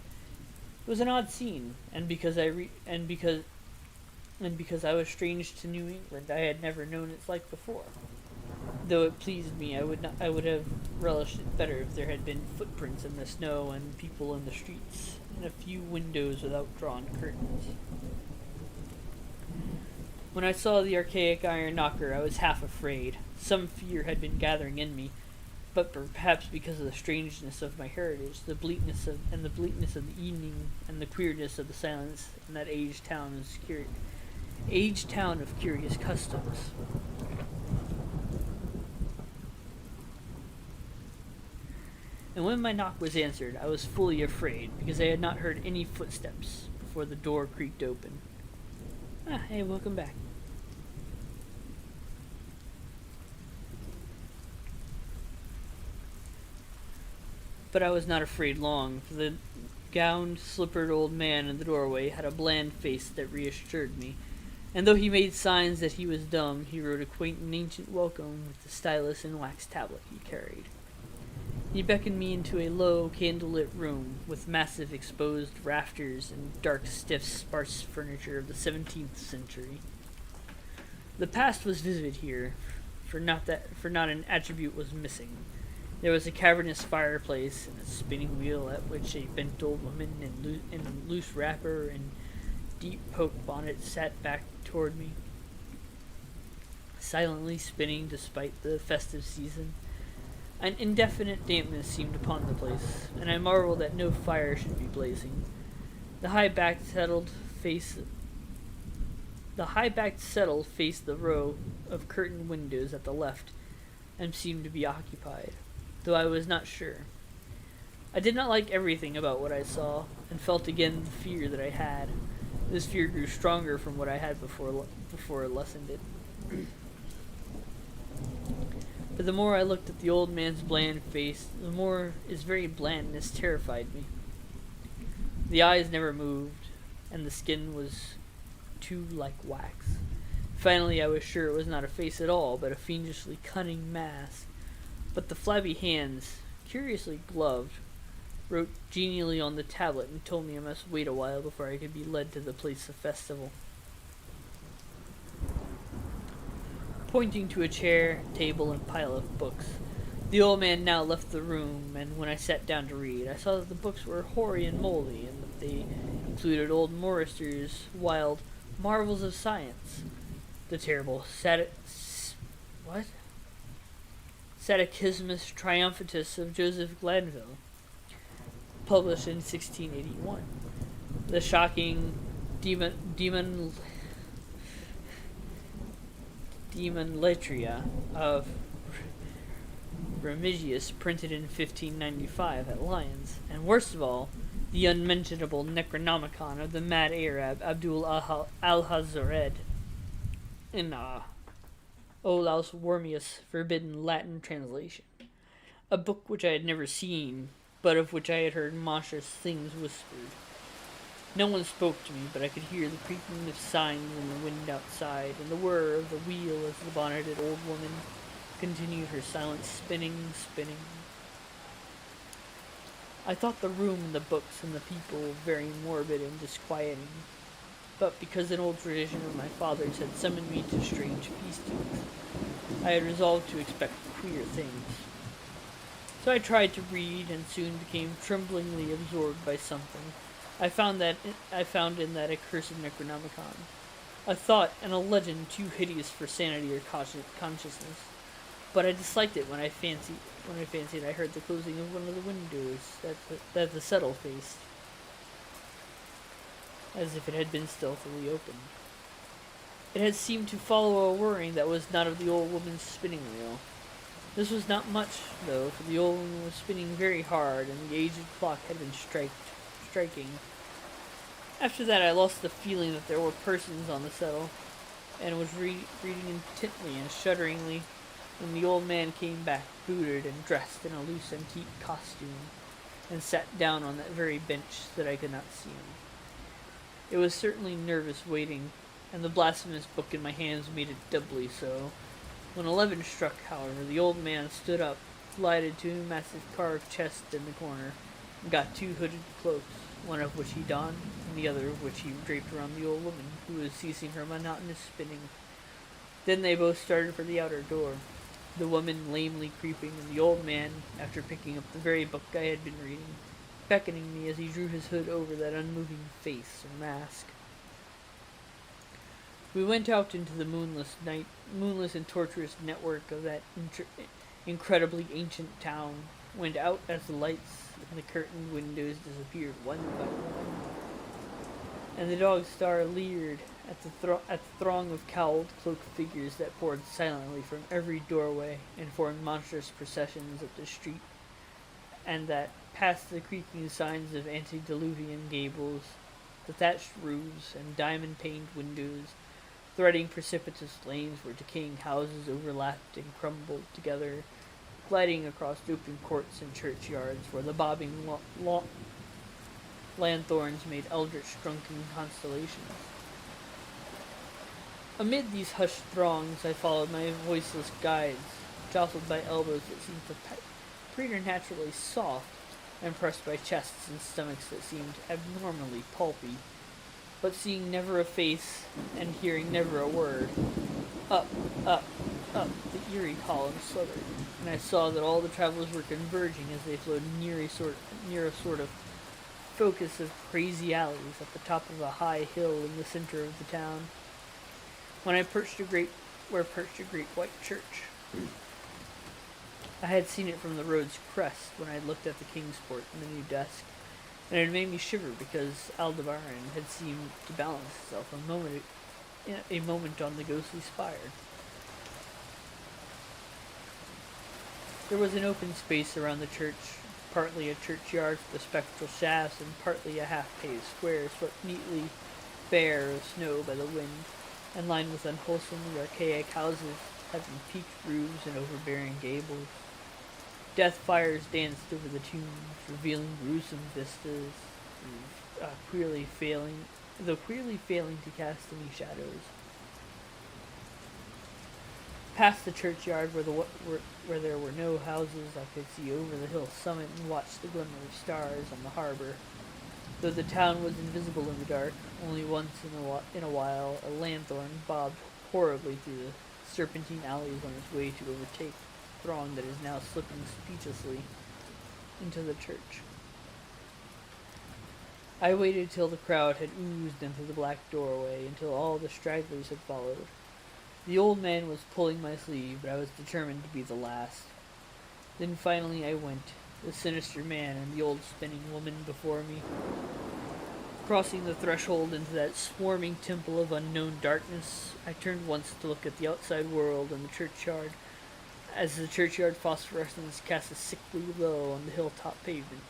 It was an odd scene, and because I was strange to New England, I had never known its like before. Though it pleased me, I would have relished it better if there had been footprints in the snow and people in the streets, and a few windows without drawn curtains. When I saw the archaic iron knocker, I was half afraid. Some fear had been gathering in me, but perhaps because of the strangeness of my heritage, the bleakness of the evening, and the queerness of the silence in that aged town of curious customs. And when my knock was answered, I was fully afraid, because I had not heard any footsteps before the door creaked open. Hey, welcome back. But I was not afraid long, for the gowned, slippered old man in the doorway had a bland face that reassured me, And though he made signs that he was dumb, he wrote a quaint and ancient welcome with the stylus and wax tablet he carried. He beckoned me into a low, candlelit room with massive exposed rafters and dark, stiff, sparse furniture of the 17th century. The past was vivid here, for not an attribute was missing. There was a cavernous fireplace and a spinning wheel at which a bent old woman in a loose wrapper and deep poke bonnet sat back toward me, silently spinning despite the festive season. An indefinite dampness seemed upon the place, and I marveled that no fire should be blazing. The high-backed settle faced the row of curtained windows at the left, and seemed to be occupied, though I was not sure. I did not like everything about what I saw, and felt again the fear that I had. This fear grew stronger from what I had before it lessened it. But the more I looked at the old man's bland face, the more his very blandness terrified me. The eyes never moved, and the skin was too like wax. Finally, I was sure it was not a face at all, but a fiendishly cunning mask. But the flabby hands, curiously gloved, wrote genially on the tablet and told me I must wait a while before I could be led to the place of festival. Pointing to a chair, table, and pile of books, the old man now left the room, and when I sat down to read, I saw that the books were hoary and moldy, and that they included old Morrister's wild Marvels of Science, the terrible Catechismus Triumphatus of Joseph Glanville, published in 1681, the shocking Demonlatria of Remigius, printed in 1595 at Lyons, and worst of all, the unmentionable Necronomicon of the mad Arab Abdul al-Hazared, in Olaus Wormius' forbidden Latin translation, a book which I had never seen, but of which I had heard monstrous things whispered. No one spoke to me, but I could hear the creaking of signs in the wind outside, and the whir of the wheel as the bonneted old woman continued her silent spinning. I thought the room and the books and the people very morbid and disquieting, but because an old tradition of my father's had summoned me to strange feastings, I had resolved to expect queer things. So I tried to read, and soon became tremblingly absorbed by something I found in that accursed Necronomicon, a thought and a legend too hideous for sanity or consciousness. But I disliked it when I fancied I heard the closing of one of the windows that the settle faced, as if it had been stealthily opened. It had seemed to follow a whirring that was not of the old woman's spinning wheel. This was not much, though, for the old woman was spinning very hard, and the aged clock had been striking. After that, I lost the feeling that there were persons on the settle, and was reading intently and shudderingly when the old man came back, booted and dressed in a loose antique costume, and sat down on that very bench that I could not see him. It was certainly nervous waiting, and the blasphemous book in my hands made it doubly so. When 11 struck, however, the old man stood up, glided to a massive carved chest in the corner, and got 2 hooded cloaks, one of which he donned, and the other of which he draped around the old woman, who was ceasing her monotonous spinning. Then they both started for the outer door, the woman lamely creeping, and the old man, after picking up the very book I had been reading, beckoning me as he drew his hood over that unmoving face or mask. We went out into the moonless and tortuous network of that incredibly ancient town, went out as the lights in the curtained windows disappeared one by one, and the dog star leered at the throng of cowled, cloaked figures that poured silently from every doorway and formed monstrous processions up the street, and that, past the creaking signs of antediluvian gables, the thatched roofs and diamond-paned windows, threading precipitous lanes where decaying houses overlapped and crumbled together, gliding across open courts and churchyards where the bobbing lanthorns made eldritch drunken constellations. Amid these hushed throngs, I followed my voiceless guides, jostled by elbows that seemed preternaturally soft, and pressed by chests and stomachs that seemed abnormally pulpy. But seeing never a face and hearing never a word, up, up, up the eerie columns slithered, and I saw that all the travelers were converging as they flowed near a sort of focus of crazy alleys at the top of a high hill in the center of the town. When I perched a great white church. I had seen it from the road's crest when I had looked at the Kingsport and the new desk, and it had made me shiver because Aldebaran had seemed to balance itself a moment on the ghostly spire. There was an open space around the church, partly a churchyard with spectral shafts and partly a half-paved square swept neatly bare of snow by the wind, and lined with unwholesomely archaic houses having peaked roofs and overbearing gables. Death fires danced over the tombs, revealing gruesome vistas, queerly failing to cast any shadows. Past the churchyard, where there were no houses, I could see over the hill summit and watch the glimmer of stars on the harbor. Though the town was invisible in the dark, only once in a while a lanthorn bobbed horribly through the serpentine alleys on its way to overtake the throng that is now slipping speechlessly into the church. I waited till the crowd had oozed into the black doorway, until all the stragglers had followed. The old man was pulling my sleeve, but I was determined to be the last. Then finally I went, the sinister man and the old spinning woman before me. Crossing the threshold into that swarming temple of unknown darkness, I turned once to look at the outside world and the churchyard, as the churchyard phosphorescence cast a sickly glow on the hilltop pavement.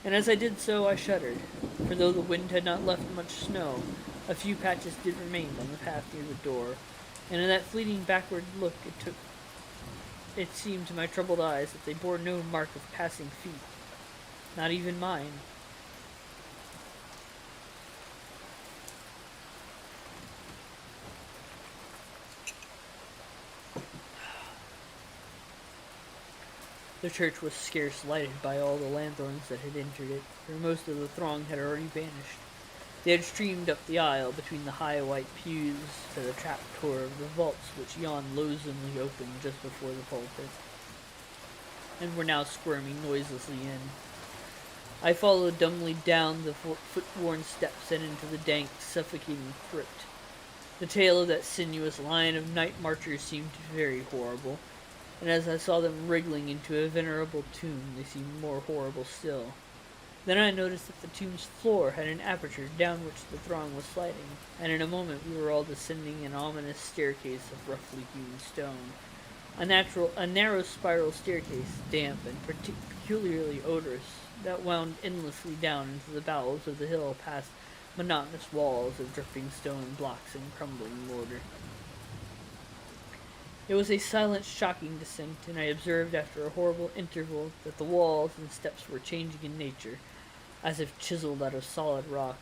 And as I did so, I shuddered, for though the wind had not left much snow, a few patches did remain on the path near the door, and in that fleeting backward look it seemed to my troubled eyes that they bore no mark of passing feet, not even mine. The church was scarce lighted by all the lanthorns that had entered it, for most of the throng had already vanished. They had streamed up the aisle between the high white pews to the trapdoor of the vaults which yawned loathsomely open just before the pulpit, and were now squirming noiselessly in. I followed dumbly down the foot-worn steps and into the dank, suffocating crypt. The tale of that sinuous line of night marchers seemed very horrible, and as I saw them wriggling into a venerable tomb, they seemed more horrible still. Then I noticed that the tomb's floor had an aperture down which the throng was sliding, and in a moment we were all descending an ominous staircase of roughly hewn stone. A narrow spiral staircase, damp and peculiarly odorous, that wound endlessly down into the bowels of the hill past monotonous walls of dripping stone blocks and crumbling mortar. It was a silent, shocking descent, and I observed after a horrible interval that the walls and steps were changing in nature, as if chiseled out of solid rock.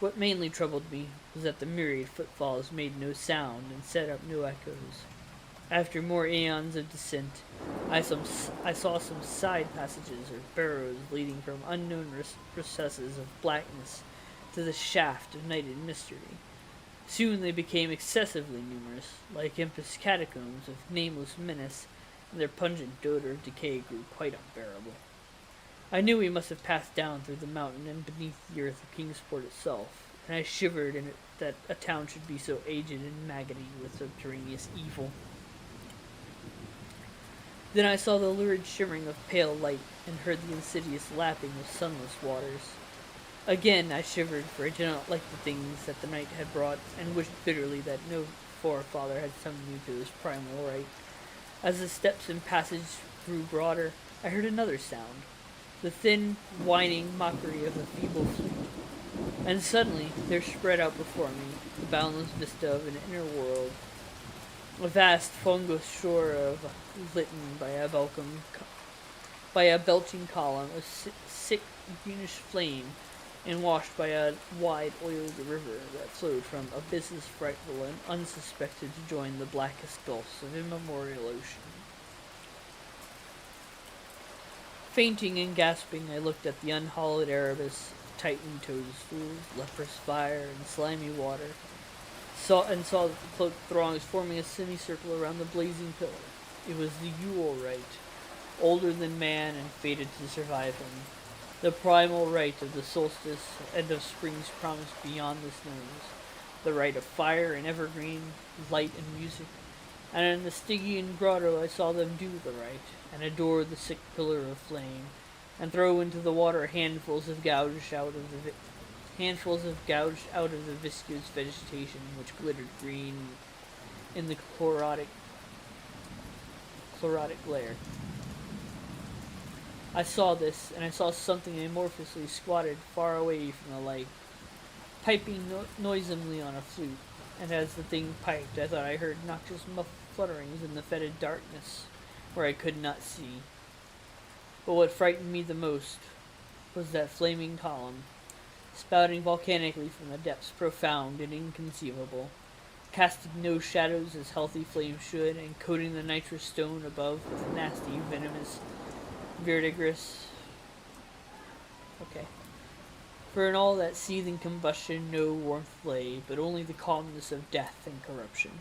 What mainly troubled me was that the myriad footfalls made no sound and set up no echoes. After more aeons of descent, I saw some side passages or burrows leading from unknown recesses of blackness to the shaft of nighted mystery. Soon they became excessively numerous, like empty catacombs of nameless menace, and their pungent odor of decay grew quite unbearable. I knew we must have passed down through the mountain and beneath the earth of Kingsport itself, and I shivered in it that a town should be so aged and maggoty with subterraneous evil. Then I saw the lurid shimmering of pale light, and heard the insidious lapping of sunless waters. Again I shivered, for I did not like the things that the night had brought, and wished bitterly that no forefather had summoned me to this primal rite. As the steps and passage grew broader, I heard another sound, the thin, whining mockery of a feeble flute. And suddenly there spread out before me the boundless vista of an inner world, a vast fungous shore lit by a belching column of sick, greenish flame and washed by a wide, oily river that flowed from abysses frightful and unsuspected to join the blackest gulfs of immemorial ocean. Fainting and gasping, I looked at the unhallowed Erebus, tightened toadstools, leprous fire, and slimy water, saw that the cloaked throng is forming a semicircle around the blazing pillar. It was the Yule rite, older than man and fated to survive him. The primal rite of the solstice and of spring's promise beyond the snows. The rite of fire and evergreen, light and music. And in the Stygian grotto I saw them do the rite, and adore the sick pillar of flame, and throw into the water handfuls of gouged out of the viscous vegetation which glittered green in the chlorotic glare. I saw this, and I saw something amorphously squatted far away from the light, piping noisomely on a flute, and as the thing piped I thought I heard noxious flutterings in the fetid darkness, where I could not see. But what frightened me the most was that flaming column, spouting volcanically from the depths profound and inconceivable, casting no shadows as healthy flames should, and coating the nitrous stone above with a nasty, venomous, verdigris. Okay. For in all that seething combustion no warmth lay, but only the calmness of death and corruption.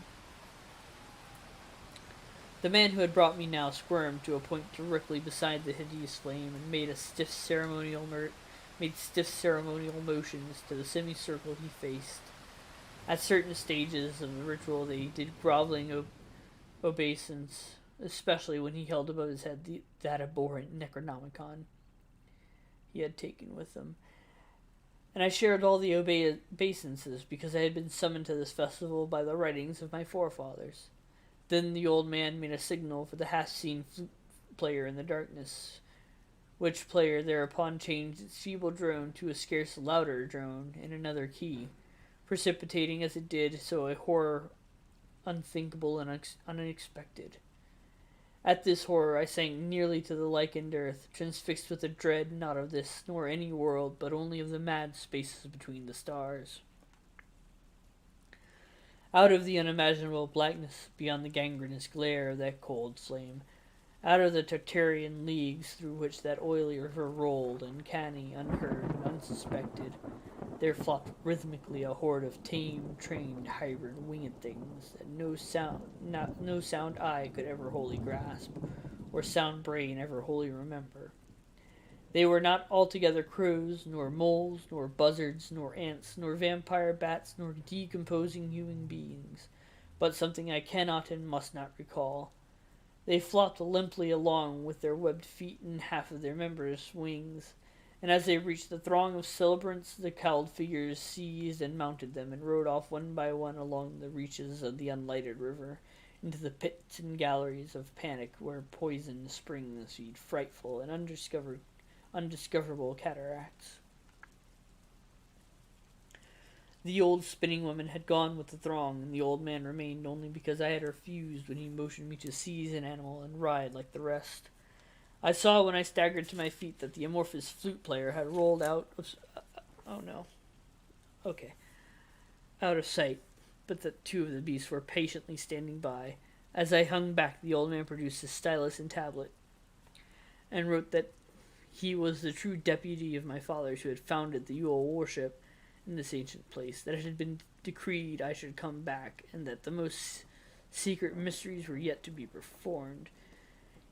The man who had brought me now squirmed to a point directly beside the hideous flame, and made stiff ceremonial motions to the semicircle he faced. At certain stages of the ritual they did groveling obeisance, especially when he held above his head that abhorrent Necronomicon he had taken with him. And I shared all the obeisances because I had been summoned to this festival by the writings of my forefathers. Then the old man made a signal for the half-seen flute player in the darkness, which player thereupon changed its feeble drone to a scarce louder drone in another key, precipitating as it did so a horror unthinkable and unexpected. At this horror I sank nearly to the lichened earth, transfixed with a dread not of this nor any world, but only of the mad spaces between the stars. Out of the unimaginable blackness, beyond the gangrenous glare of that cold flame, out of the Tartarian leagues through which that oily river rolled, uncanny, unheard, and unsuspected, there flopped rhythmically a horde of tame, trained, hybrid, winged things that no sound eye could ever wholly grasp, or sound brain ever wholly remember. They were not altogether crows, nor moles, nor buzzards, nor ants, nor vampire bats, nor decomposing human beings, but something I cannot and must not recall. They flopped limply along with their webbed feet and half of their members' wings, and as they reached the throng of celebrants, the cowled figures seized and mounted them, and rode off one by one along the reaches of the unlighted river, into the pits and galleries of panic where poison springs feed frightful and undiscoverable cataracts. The old spinning woman had gone with the throng, and the old man remained only because I had refused when he motioned me to seize an animal and ride like the rest. I saw when I staggered to my feet that the amorphous flute player had rolled out of... out of sight, but that two of the beasts were patiently standing by. As I hung back, the old man produced his stylus and tablet, and wrote that he was the true deputy of my fathers who had founded the Yule worship in this ancient place, that it had been decreed I should come back, and that the most secret mysteries were yet to be performed.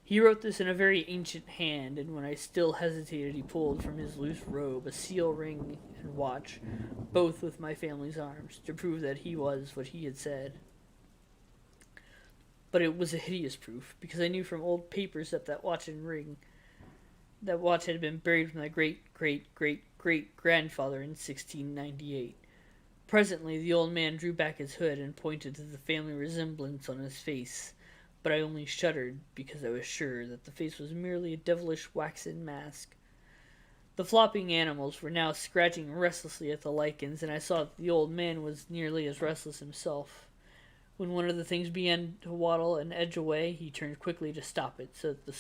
He wrote this in a very ancient hand, and when I still hesitated, he pulled from his loose robe a seal ring and watch, both with my family's arms, to prove that he was what he had said. But it was a hideous proof, because I knew from old papers that watch had been buried with my great-great-great-great-grandfather in 1698. Presently the old man drew back his hood and pointed to the family resemblance on his face, but I only shuddered because I was sure that the face was merely a devilish waxen mask. The flopping animals were now scratching restlessly at the lichens, and I saw that the old man was nearly as restless himself. When one of the things began to waddle and edge away, he turned quickly to stop it, so that the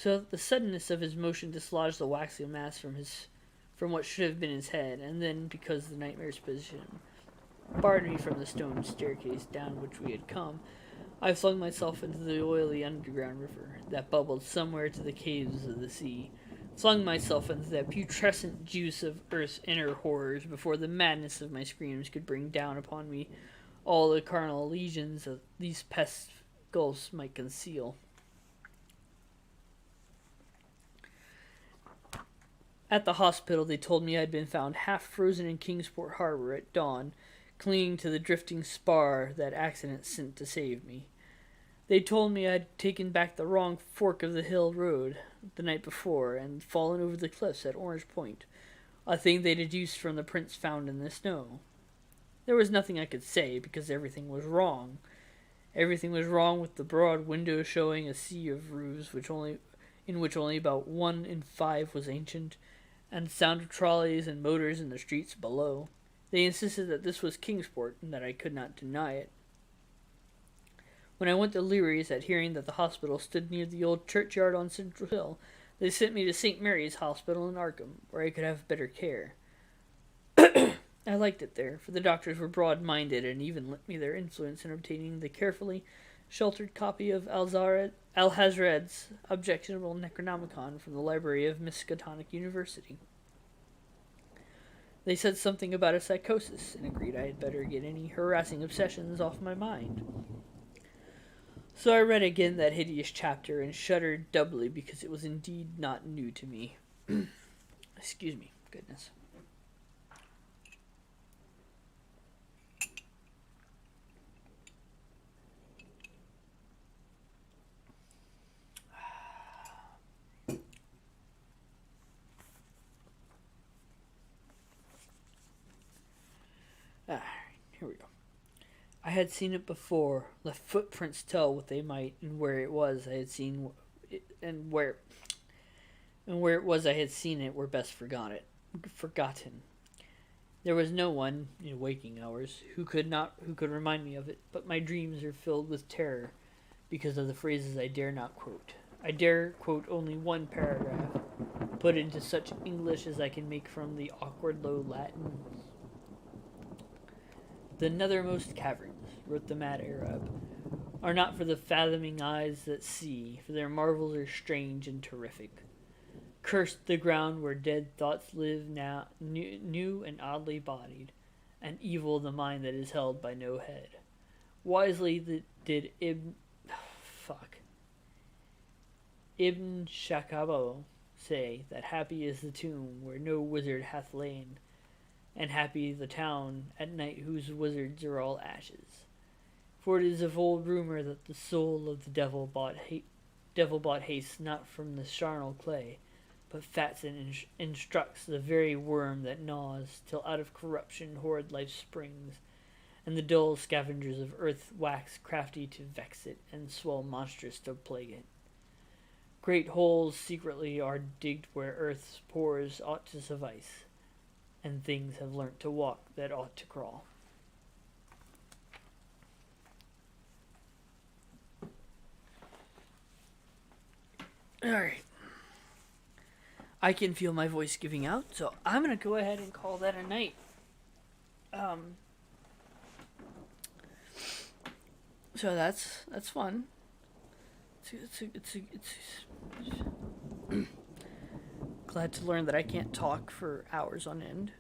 so that the suddenness of his motion dislodged the waxy mass from what should have been his head, and then, because the nightmare's position barred me from the stone staircase down which we had come, I flung myself into the oily underground river that bubbled somewhere to the caves of the sea, flung myself into that putrescent juice of earth's inner horrors before the madness of my screams could bring down upon me all the carnal legions that these pest gulfs might conceal. At the hospital, they told me I had been found half frozen in Kingsport Harbor at dawn, clinging to the drifting spar that accident sent to save me. They told me I had taken back the wrong fork of the hill road the night before and fallen over the cliffs at Orange Point, a thing they deduced from the prints found in the snow. There was nothing I could say, because everything was wrong. Everything was wrong with the broad window showing a sea of roofs in which only about 1 in 5 was ancient, and the sound of trolleys and motors in the streets below. They insisted that this was Kingsport, and that I could not deny it. When I went to Leary's at hearing that the hospital stood near the old churchyard on Central Hill, they sent me to St. Mary's Hospital in Arkham, where I could have better care. I liked it there, for the doctors were broad-minded and even lent me their influence in obtaining the carefully sheltered copy of Alhazred's objectionable Necronomicon from the library of Miskatonic University. They said something about a psychosis and agreed I had better get any harassing obsessions off my mind. So I read again that hideous chapter and shuddered doubly because it was indeed not new to me. Excuse me, goodness. Here we go. I had seen it before. Let footprints tell what they might, and where it was I had seen it, and where it was I had seen it were best forgotten. There was no one in waking hours who could remind me of it, but my dreams are filled with terror because of the phrases I dare not quote. I dare quote only one paragraph, put into such English as I can make from the awkward low Latin. The nethermost caverns, wrote the mad Arab, are not for the fathoming eyes that see, for their marvels are strange and terrific. Cursed the ground where dead thoughts live now, new and oddly bodied, and evil the mind that is held by no head. Wisely did Ibn Shakabo say that happy is the tomb where no wizard hath lain, and happy the town at night whose wizards are all ashes. For it is of old rumor that the soul of the devil bought haste not from the charnel clay, but fats and instructs the very worm that gnaws, till out of corruption horrid life springs, and the dull scavengers of earth wax crafty to vex it, and swell monstrous to plague it. Great holes secretly are digged where earth's pores ought to suffice, and things have learnt to walk that ought to crawl. Alright. I can feel my voice giving out, so I'm going to go ahead and call that a night. So that's fun. It's glad to learn that I can't talk for hours on end.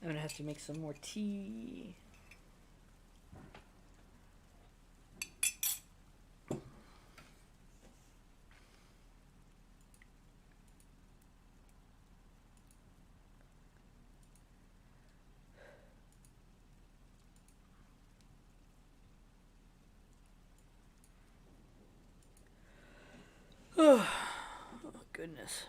I'm gonna have to make some more tea. Oh, goodness.